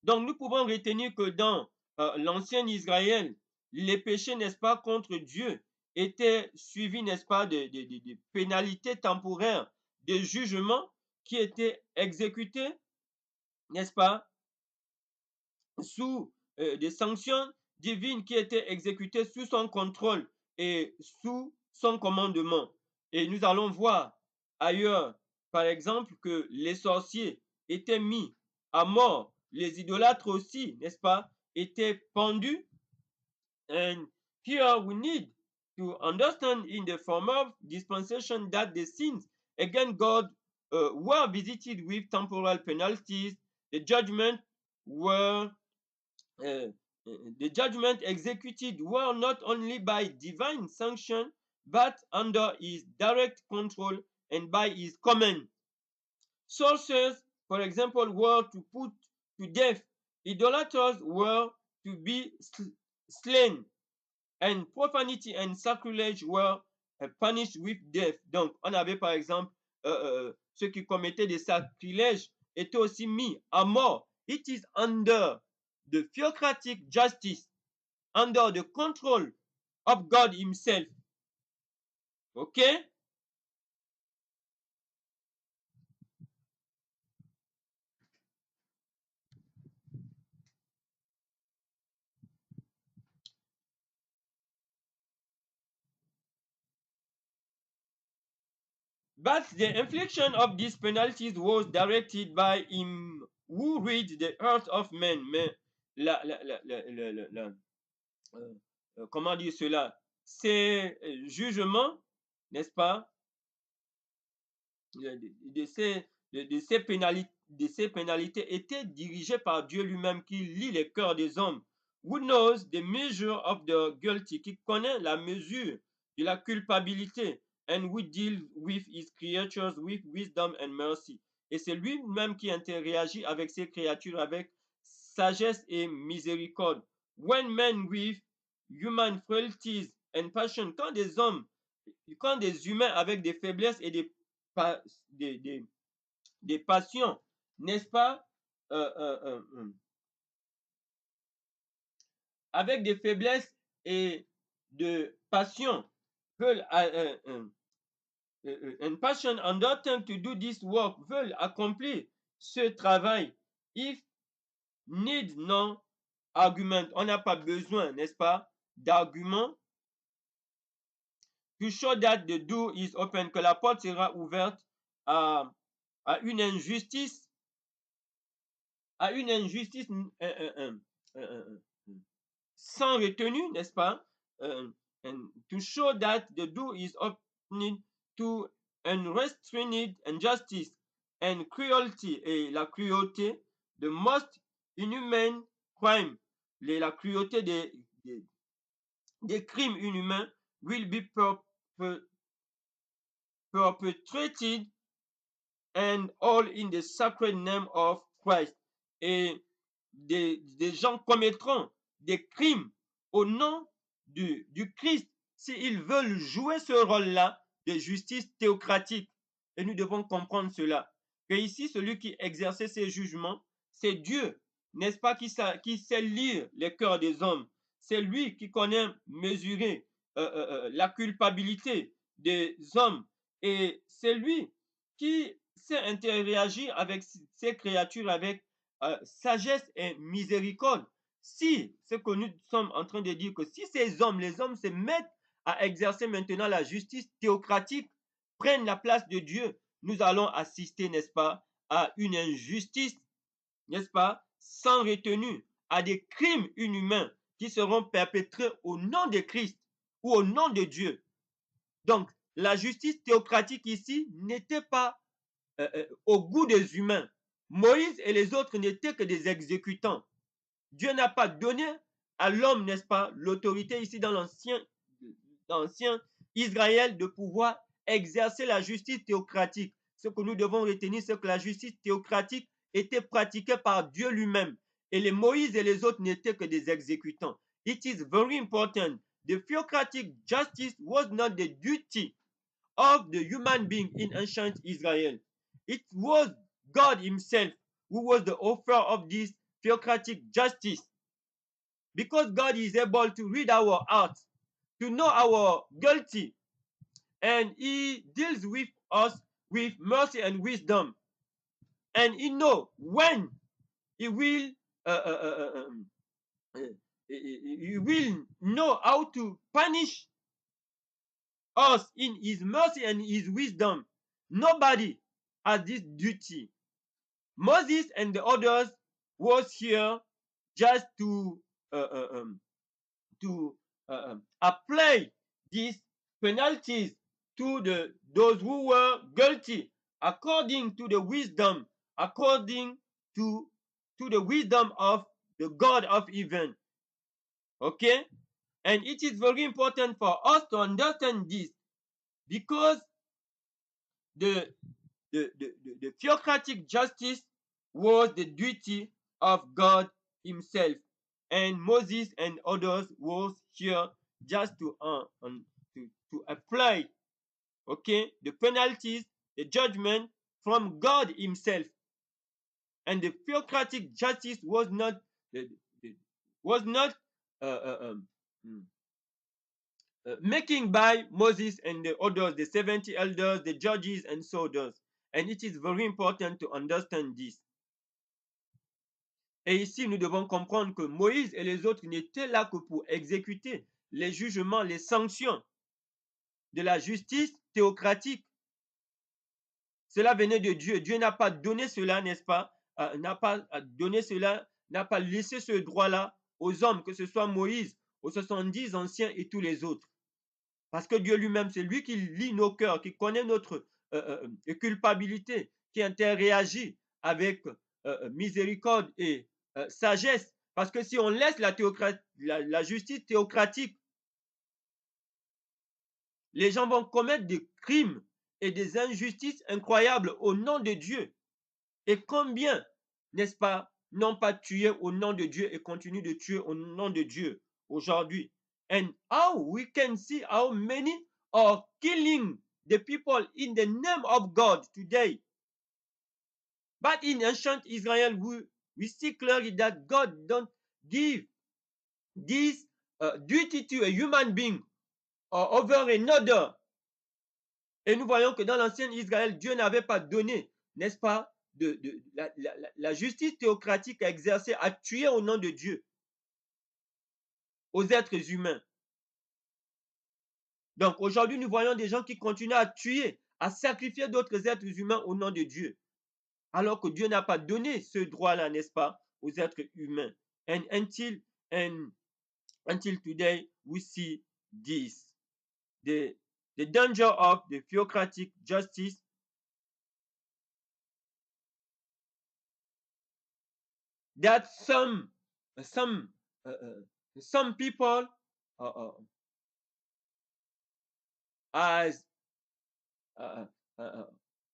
Donc nous pouvons retenir que dans l'ancien Israël, les péchés, n'est-ce pas, contre Dieu étaient suivis, n'est-ce pas, de pénalités temporaires, de jugements qui étaient exécutés, n'est-ce pas, sous des sanctions divines qui étaient exécutées sous son contrôle et sous son commandement. Et nous allons voir ailleurs, par exemple, que les sorciers étaient mis à mort, les idolâtres aussi, n'est-ce pas, étaient pendus. And here we need to understand in the former dispensation that the sins against God were visited with temporal penalties. The judgment were the judgment executed were not only by divine sanction, but under his direct control and by his command. Sorcerers, for example, were to put to death. Idolaters were to be slain. And profanity and sacrilege were punished with death. Donc, on avait par exemple ceux qui commettaient des sacrilèges étaient aussi mis à mort. It is under the theocratic justice, under the control of God himself. Okay? But the infliction of these penalties was directed by him who read the heart of men. Mais comment dire cela? Ces jugements, n'est-ce pas, de ces pénalités étaient dirigés par Dieu lui-même qui lit les cœurs des hommes. Who knows the measure of the guilty, qui connaît la mesure de la culpabilité, and who deals with his creatures with wisdom and mercy. Et c'est lui-même qui interagit avec ses créatures avec sagesse et miséricorde. When men with human frailties and passion, quand des humains avec des faiblesses et des passions, n'est-ce pas, avec des faiblesses et de passions, veulent and passion undertake to do this work, veulent accomplir ce travail. If need no argument, on n'a pas besoin, n'est-ce pas, d'arguments. To show that the door is open, que la porte sera ouverte à une injustice, à une injustice sans retenue, n'est-ce pas? And to show that the door is opening to unrestrained injustice and cruelty, et la cruauté, the most inhuman crime, la cruauté des crimes inhumains will be perpetrated and all in the sacred name of Christ. Et des gens commettront des crimes au nom du Christ s'ils veulent jouer ce rôle-là de justice théocratique. Et nous devons comprendre cela. Que ici, celui qui exerçait ces jugements, c'est Dieu, n'est-ce pas, qui sait lire les cœurs des hommes. C'est lui qui connaît mesurer la culpabilité des hommes. Et c'est lui qui sait interagir avec ces créatures avec sagesse et miséricorde. Si, ce que nous sommes en train de dire, que si ces hommes, les hommes se mettent à exercer maintenant la justice théocratique, prennent la place de Dieu, nous allons assister, n'est-ce pas, à une injustice, n'est-ce pas, sans retenue, à des crimes inhumains qui seront perpétrés au nom de Christ ou au nom de Dieu. Donc, la justice théocratique ici n'était pas au goût des humains. Moïse et les autres n'étaient que des exécutants. Dieu n'a pas donné à l'homme, n'est-ce pas, l'autorité ici dans l'ancien Israël de pouvoir exercer la justice théocratique. Ce que nous devons retenir, c'est que la justice théocratique était pratiquée par Dieu lui-même. Et les Moïse et les autres n'étaient que des exécutants. It is very important. The theocratic justice was not the duty of the human being in ancient Israel. It was God himself who was the author of this theocratic justice. Because God is able to read our hearts, to know our guilty, and he deals with us with mercy and wisdom. And he knows when he will know how to punish us in his mercy and his wisdom. Nobody has this duty. Moses and the others was here just to apply these penalties to those who were guilty according to the wisdom, according to the wisdom of the God of heaven. Okay? And it is very important for us to understand this, because the theocratic justice was the duty of God himself, and Moses and others was here just to apply, okay, the penalties, the judgment from God himself. And the theocratic justice was not making by Moses and the others, the 70 elders, the judges, and so on. And it is very important to understand this. Et ici, nous devons comprendre que Moïse et les autres n'étaient là que pour exécuter les jugements, les sanctions de la justice théocratique. Cela venait de Dieu. Dieu n'a pas donné cela, n'est-ce pas? N'a pas donné cela, n'a pas laissé ce droit-là aux hommes, que ce soit Moïse, aux 70 anciens et tous les autres. Parce que Dieu lui-même, c'est lui qui lit nos cœurs, qui connaît notre culpabilité, qui interagit avec miséricorde et sagesse. Parce que si on laisse la justice théocratique, les gens vont commettre des crimes et des injustices incroyables au nom de Dieu. Et combien, n'est-ce pas, n'ont pas tué au nom de Dieu et continuent de tuer au nom de Dieu aujourd'hui? And how we can see how many are killing the people in the name of God today. But in ancient Israel, we see clearly that God don't give this duty to a human being or over another. Et nous voyons que dans l'ancien Israël, Dieu n'avait pas donné, n'est-ce pas, la justice théocratique à exercer, à tuer au nom de Dieu aux êtres humains. Donc aujourd'hui, nous voyons des gens qui continuent à tuer, à sacrifier d'autres êtres humains au nom de Dieu. alors que Dieu n'a pas donné ce droit-là, n'est-ce pas, aux êtres humains. And until today, we see this. The danger of the theocratic justice that some people as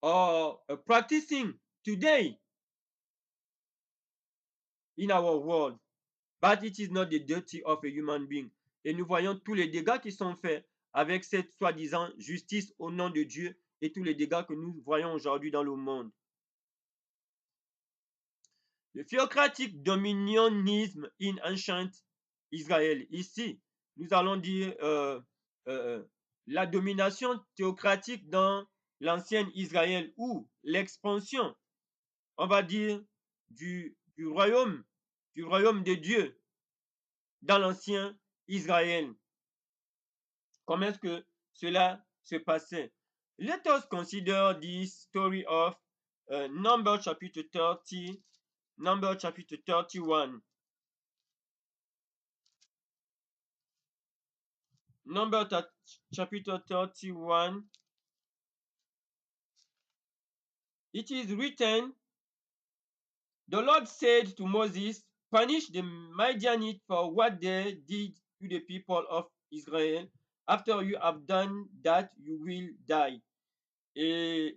are practicing today in our world, but it is not the duty of a human being. Et nous voyons tous les dégâts qui sont faits avec cette soi-disant justice au nom de Dieu et tous les dégâts que nous voyons aujourd'hui dans le monde. Le theocratic dominionisme in ancient Israël. Ici, nous allons dire la domination théocratique dans l'ancienne Israël ou l'expansion, on va dire, du royaume de Dieu dans l'ancien Israël. Comment est-ce que cela se passait? Let us consider this story of Numbers chapitre 30, Numbers chapitre 31. Numbers chapitre 31. It is written, the Lord said to Moses, punish the Midianites for what they did to the people of Israel. After you have done that, you will die. Et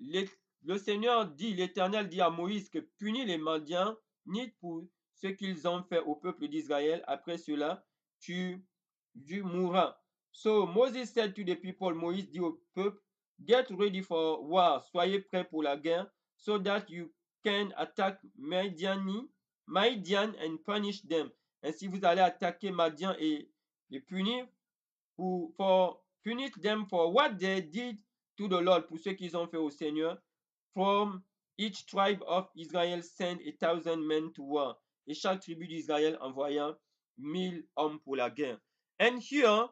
le Seigneur dit, l'Éternel dit à Moïse que punis les Midianites pour ce qu'ils ont fait au peuple d'Israël. Après cela, tu mourras. So Moses said to the people, Moïse dit au peuple, get ready for war, soyez prêts pour la guerre, so that you can attack Midian and punish them. Ainsi vous allez attaquer Madian et les punir for punish them for what they did to the Lord, pour ce qu'ils ont fait au Seigneur. From each tribe of Israel send 1,000 men to war. Et chaque tribu d'Israël envoya 1000 hommes pour la guerre. And here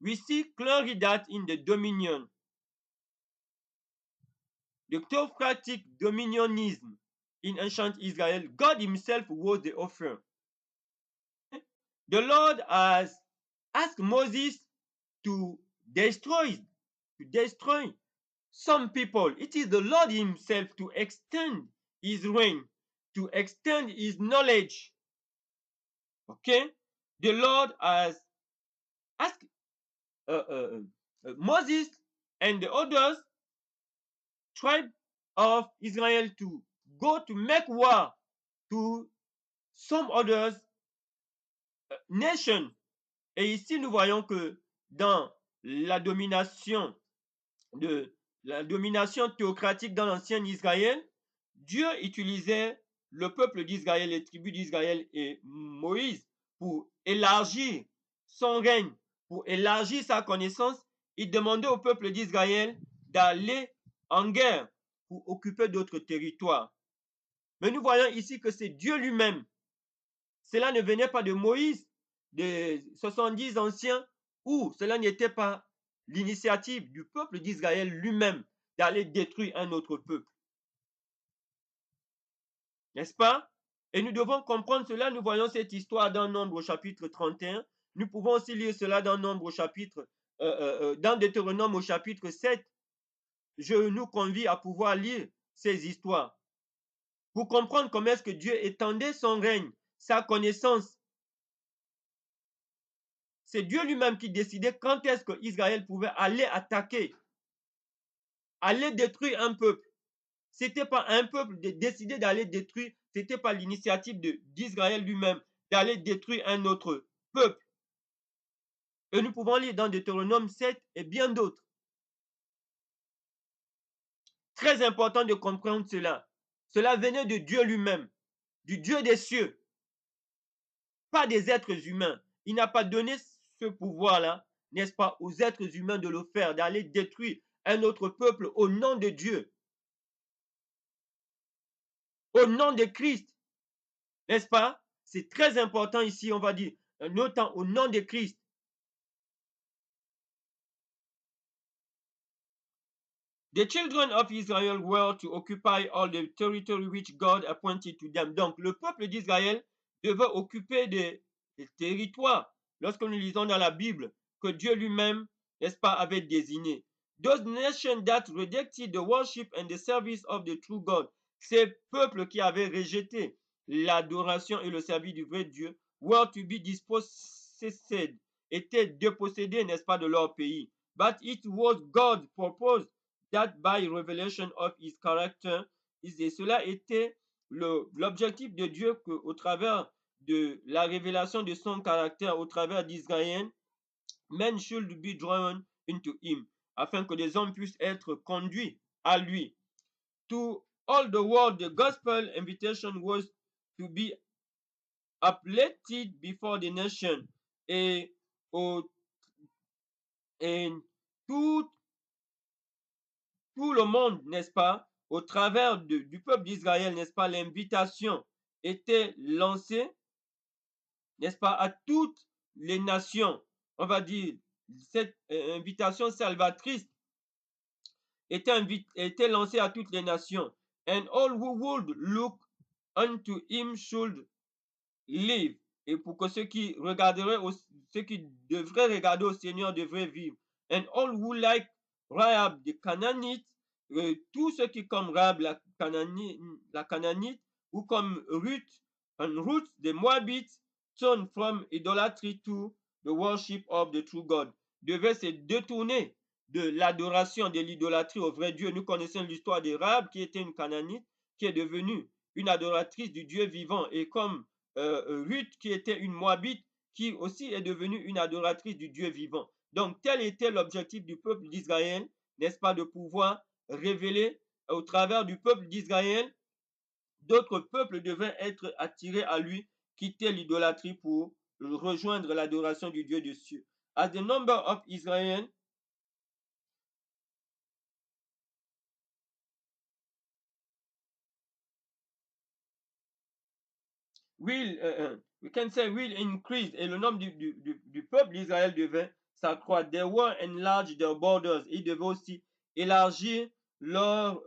we see clearly that in the dominion, the theocratic dominionism in ancient Israel, God himself was the author. The Lord has asked Moses to destroy some people. It is the Lord himself to extend his reign, to extend his knowledge. Okay? The Lord has asked Moses and the others tribe of Israel to go to make war to some others nations. Et ici, nous voyons que dans la domination théocratique dans l'ancien Israël, Dieu utilisait le peuple d'Israël, les tribus d'Israël et Moïse pour élargir son règne, pour élargir sa connaissance. Il demandait au peuple d'Israël d'aller en guerre pour occuper d'autres territoires. Mais nous voyons ici que c'est Dieu lui-même. Cela ne venait pas de Moïse, des 70 anciens, ou cela n'était pas l'initiative du peuple d'Israël lui-même d'aller détruire un autre peuple. N'est-ce pas? Et nous devons comprendre cela. Nous voyons cette histoire dans Nombre chapitre 31. Nous pouvons aussi lire cela dans Nombre chapitre, dans Deutéronome au chapitre 7. Je nous convie à pouvoir lire ces histoires pour comprendre comment est-ce que Dieu étendait son règne, sa connaissance. C'est Dieu lui-même qui décidait quand est-ce que Israël pouvait aller attaquer, aller détruire un peuple. Ce n'était pas un peuple de décider d'aller détruire, ce n'était pas l'initiative d'Israël lui-même d'aller détruire un autre peuple. Et nous pouvons lire dans Deutéronome 7 et bien d'autres. Très important de comprendre cela. Cela venait de Dieu lui-même, du Dieu des cieux, pas des êtres humains. Il n'a pas donné ce pouvoir-là, n'est-ce pas, aux êtres humains de le faire, d'aller détruire un autre peuple au nom de Dieu, au nom de Christ, n'est-ce pas? C'est très important ici, on va dire, notamment au nom de Christ. The children of Israel were to occupy all the territory which God appointed to them. Donc, le peuple d'Israël devait occuper des territoires, lorsque nous lisons dans la Bible, que Dieu lui-même, n'est-ce pas, avait désigné. Those nations that rejected the worship and the service of the true God, ces peuples qui avaient rejeté l'adoration et le service du vrai Dieu, were to be dispossessed, étaient dépossédés, n'est-ce pas, de leur pays. But it was God's purpose that by revelation of his character, et cela était l'objectif de Dieu qu'au travers de la révélation de son caractère, au travers d'Israël, men should be drawn into him, afin que les hommes puissent être conduits à lui. To all the world, the gospel invitation was to be uplifted before the nation. Et tout le monde, n'est-ce pas, au travers du peuple d'Israël, n'est-ce pas, l'invitation était lancée, n'est-ce pas, à toutes les nations. On va dire, cette invitation salvatrice était lancée à toutes les nations. And all who would look unto him should live. Et pour que ceux qui devraient regarder au Seigneur devraient vivre. And all who like Rahab the Canaanite, tous ceux qui comme Rahab la Canaanite, ou comme Ruth des Moabites, turn from idolatry to the worship of the true God, devaient se détourner de l'adoration, de l'idolâtrie au vrai Dieu. Nous connaissons l'histoire de Rahab qui était une Canaanite, qui est devenue une adoratrice du Dieu vivant, et comme Ruth qui était une Moabite, qui aussi est devenue une adoratrice du Dieu vivant. Donc tel était l'objectif du peuple d'Israël, n'est-ce pas, de pouvoir révéler au travers du peuple d'Israël, d'autres peuples devaient être attirés à lui, quitter l'idolâtrie pour rejoindre l'adoration du Dieu des cieux. As the number of Israel we can say will increase, et le nombre du peuple d'Israël devait s'accroître. They were enlarged their borders, ils devaient aussi élargir leurs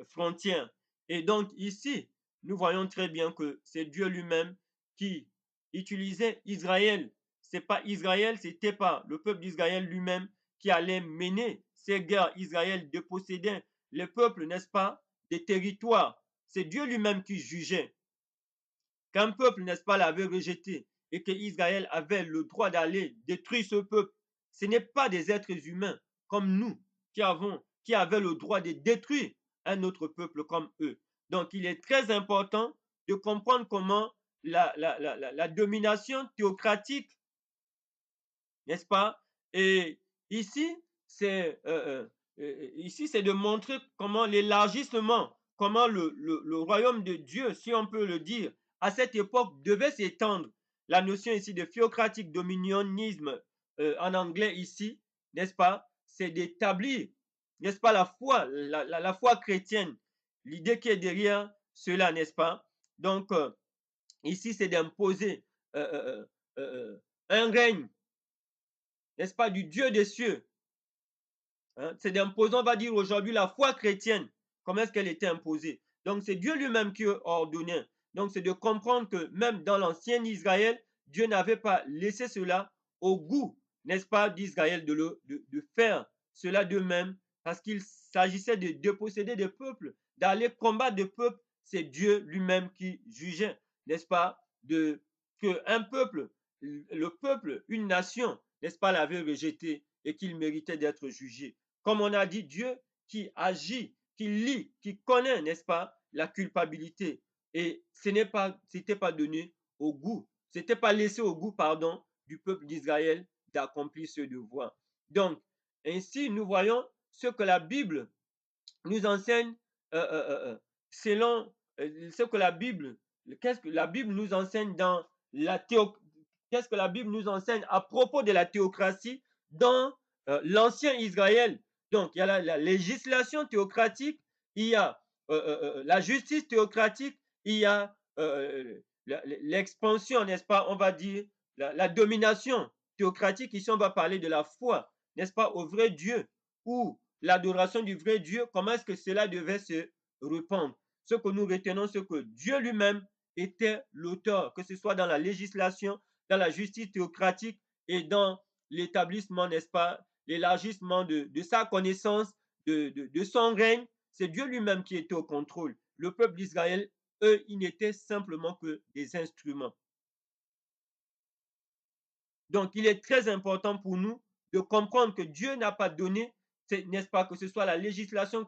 frontières. Et donc ici, nous voyons très bien que c'est Dieu lui-même qui utilisait Israël. C'est pas Israël, c'était pas le peuple d'Israël lui-même qui allait mener ces guerres. Israël dépossédait les peuples, n'est-ce pas, des territoires. C'est Dieu lui-même qui jugeait. Qu'un peuple, n'est-ce pas, l'avait rejeté et que Israël avait le droit d'aller détruire ce peuple. Ce n'est pas des êtres humains comme nous qui avaient le droit de détruire un autre peuple comme eux. Donc, il est très important de comprendre comment la domination théocratique, n'est-ce pas? Et ici, c'est de montrer comment l'élargissement, comment le royaume de Dieu, si on peut le dire, à cette époque devait s'étendre. La notion ici de théocratique dominionnisme en anglais ici, n'est-ce pas, c'est d'établir, n'est-ce pas, la foi chrétienne, l'idée qui est derrière cela, n'est-ce pas? Donc, ici, c'est d'imposer un règne, n'est-ce pas, du Dieu des cieux. Hein? C'est d'imposer, on va dire aujourd'hui, la foi chrétienne. Comment est-ce qu'elle était imposée? Donc, c'est Dieu lui-même qui ordonnait. Donc, c'est de comprendre que même dans l'ancien Israël, Dieu n'avait pas laissé cela au goût, n'est-ce pas, d'Israël de faire cela d'eux-mêmes, parce qu'il s'agissait de déposséder des peuples, d'aller combattre des peuples. C'est Dieu lui-même qui jugeait, n'est-ce pas, qu'un peuple, le peuple, une nation, n'est-ce pas, l'avait rejeté et qu'il méritait d'être jugé. Comme on a dit, Dieu qui agit, qui lit, qui connaît, n'est-ce pas, la culpabilité. Et ce n'était pas donné au goût, c'était pas laissé au goût, pardon, du peuple d'Israël d'accomplir ce devoir. Donc, ainsi, nous voyons ce que la Bible nous enseigne selon ce que la Bible, qu'est-ce que la Bible nous enseigne dans qu'est-ce que la Bible nous enseigne à propos de la théocratie dans l'ancien Israël. Donc, il y a la législation théocratique, il y a la justice théocratique, il y a l'expansion, n'est-ce pas, on va dire, la domination théocratique. Ici, on va parler de la foi, n'est-ce pas, au vrai Dieu, ou l'adoration du vrai Dieu, comment est-ce que cela devait se répandre? Ce que nous retenons, c'est que Dieu lui-même était l'auteur, que ce soit dans la législation, dans la justice théocratique et dans l'établissement, n'est-ce pas, l'élargissement de sa connaissance, de son règne. C'est Dieu lui-même qui était au contrôle. Le peuple d'Israël, eux, ils n'étaient simplement que des instruments. Donc, il est très important pour nous de comprendre que Dieu n'a pas donné, n'est-ce pas, que ce soit la législation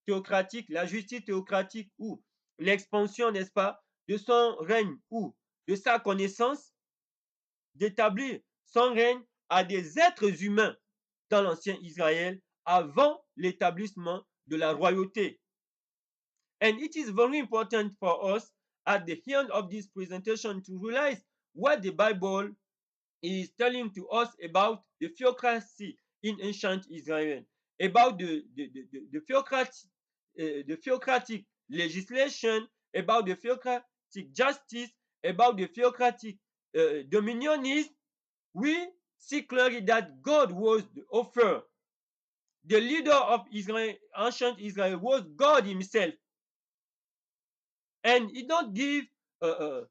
théocratique, la justice théocratique ou l'expansion, n'est-ce pas, de son règne ou de sa connaissance, d'établir son règne à des êtres humains dans l'ancien Israël avant l'établissement de la royauté. And it is very important for us at the end of this presentation to realize what the Bible is telling to us about the theocracy in ancient Israel, about the theocratic legislation, about the theocratic justice, about the theocratic dominionism. We see clearly that God was the author. The leader of Israel, ancient Israel, was God himself. And he don't give the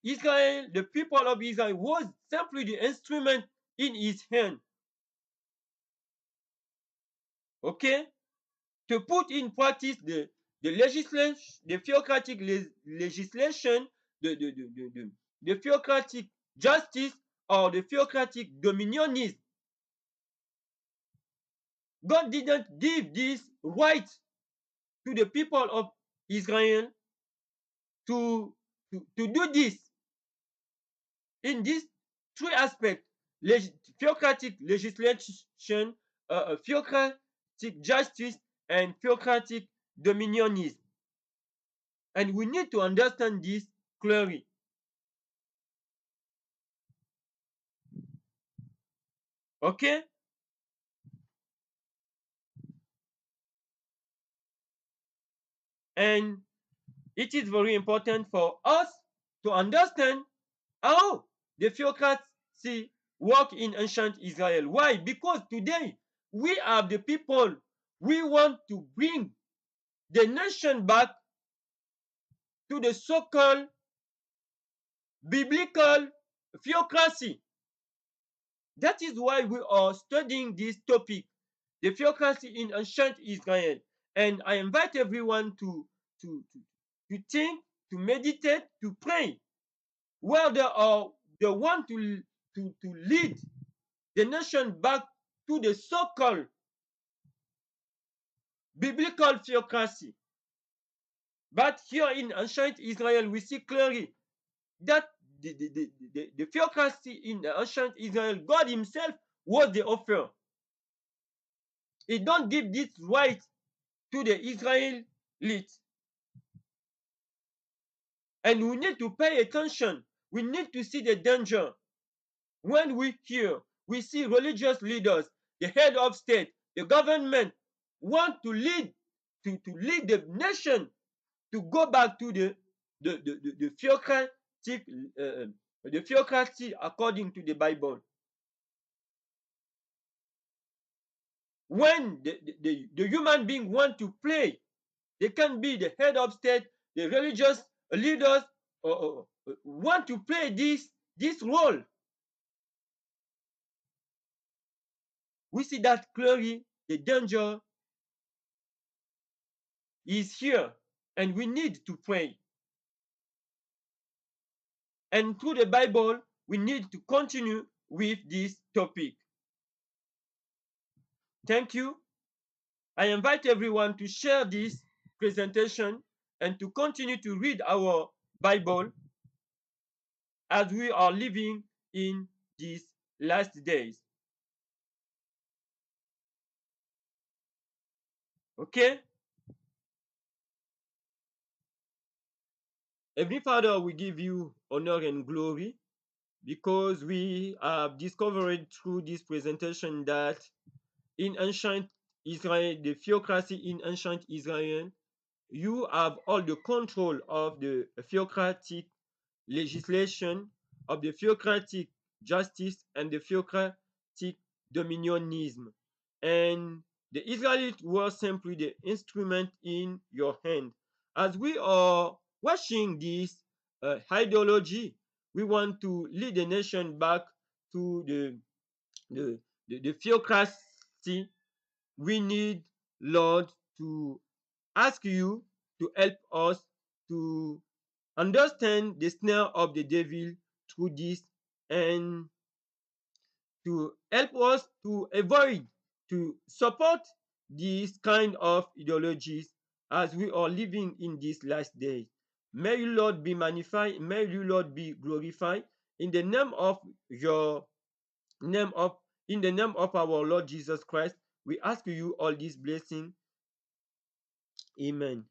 Israel, the people of Israel was simply the instrument in his hand. Okay? To put in practice the legislation, the theocratic legislation, the theocratic justice, or the theocratic dominionism. God didn't give this right to the people of Israel to do this in these three aspects: theocratic legislation, theocratic justice, and theocratic dominionism. And we need to understand this clearly. Okay? And it is very important for us to understand how the theocracy work in ancient Israel. Why? Because today we are the people, we want to bring the nation back to the so-called biblical theocracy. That is why we are studying this topic, the theocracy in ancient Israel. And I invite everyone to think, to meditate, to pray, where they want to lead the nation back to the so-called biblical theocracy. But here in ancient Israel, we see clearly that the theocracy in ancient Israel, God himself was the author. He don't give this right to the Israelites. And we need to pay attention. We need to see the danger. When we hear, we see religious leaders, the head of state, the government want to lead lead the nation to go back to the theocratic the theocracy according to the Bible. When the human being want to play, they can be the head of state, the religious leaders, want to play this role. We see that clearly the danger is here, and we need to pray. And through the Bible, we need to continue with this topic. Thank you. I invite everyone to share this presentation and to continue to read our Bible as we are living in these last days. Okay? Heavenly Father, we give you honor and glory because we have discovered through this presentation that in ancient Israel, the theocracy in ancient Israel, you have all the control of the theocratic legislation, of the theocratic justice, and the theocratic dominionism. and the Israelites were simply the instrument in your hand. As we are watching this ideology, we want to lead the nation back to the, the theocracy. We need, Lord, to ask you to help us to understand the snare of the devil through this, and to help us to avoid to support these kind of ideologies as we are living in these last days. May you, Lord, be magnified. May you, Lord, be glorified in the name of your name of in the name of our Lord Jesus Christ. We ask you all these blessings. Amen.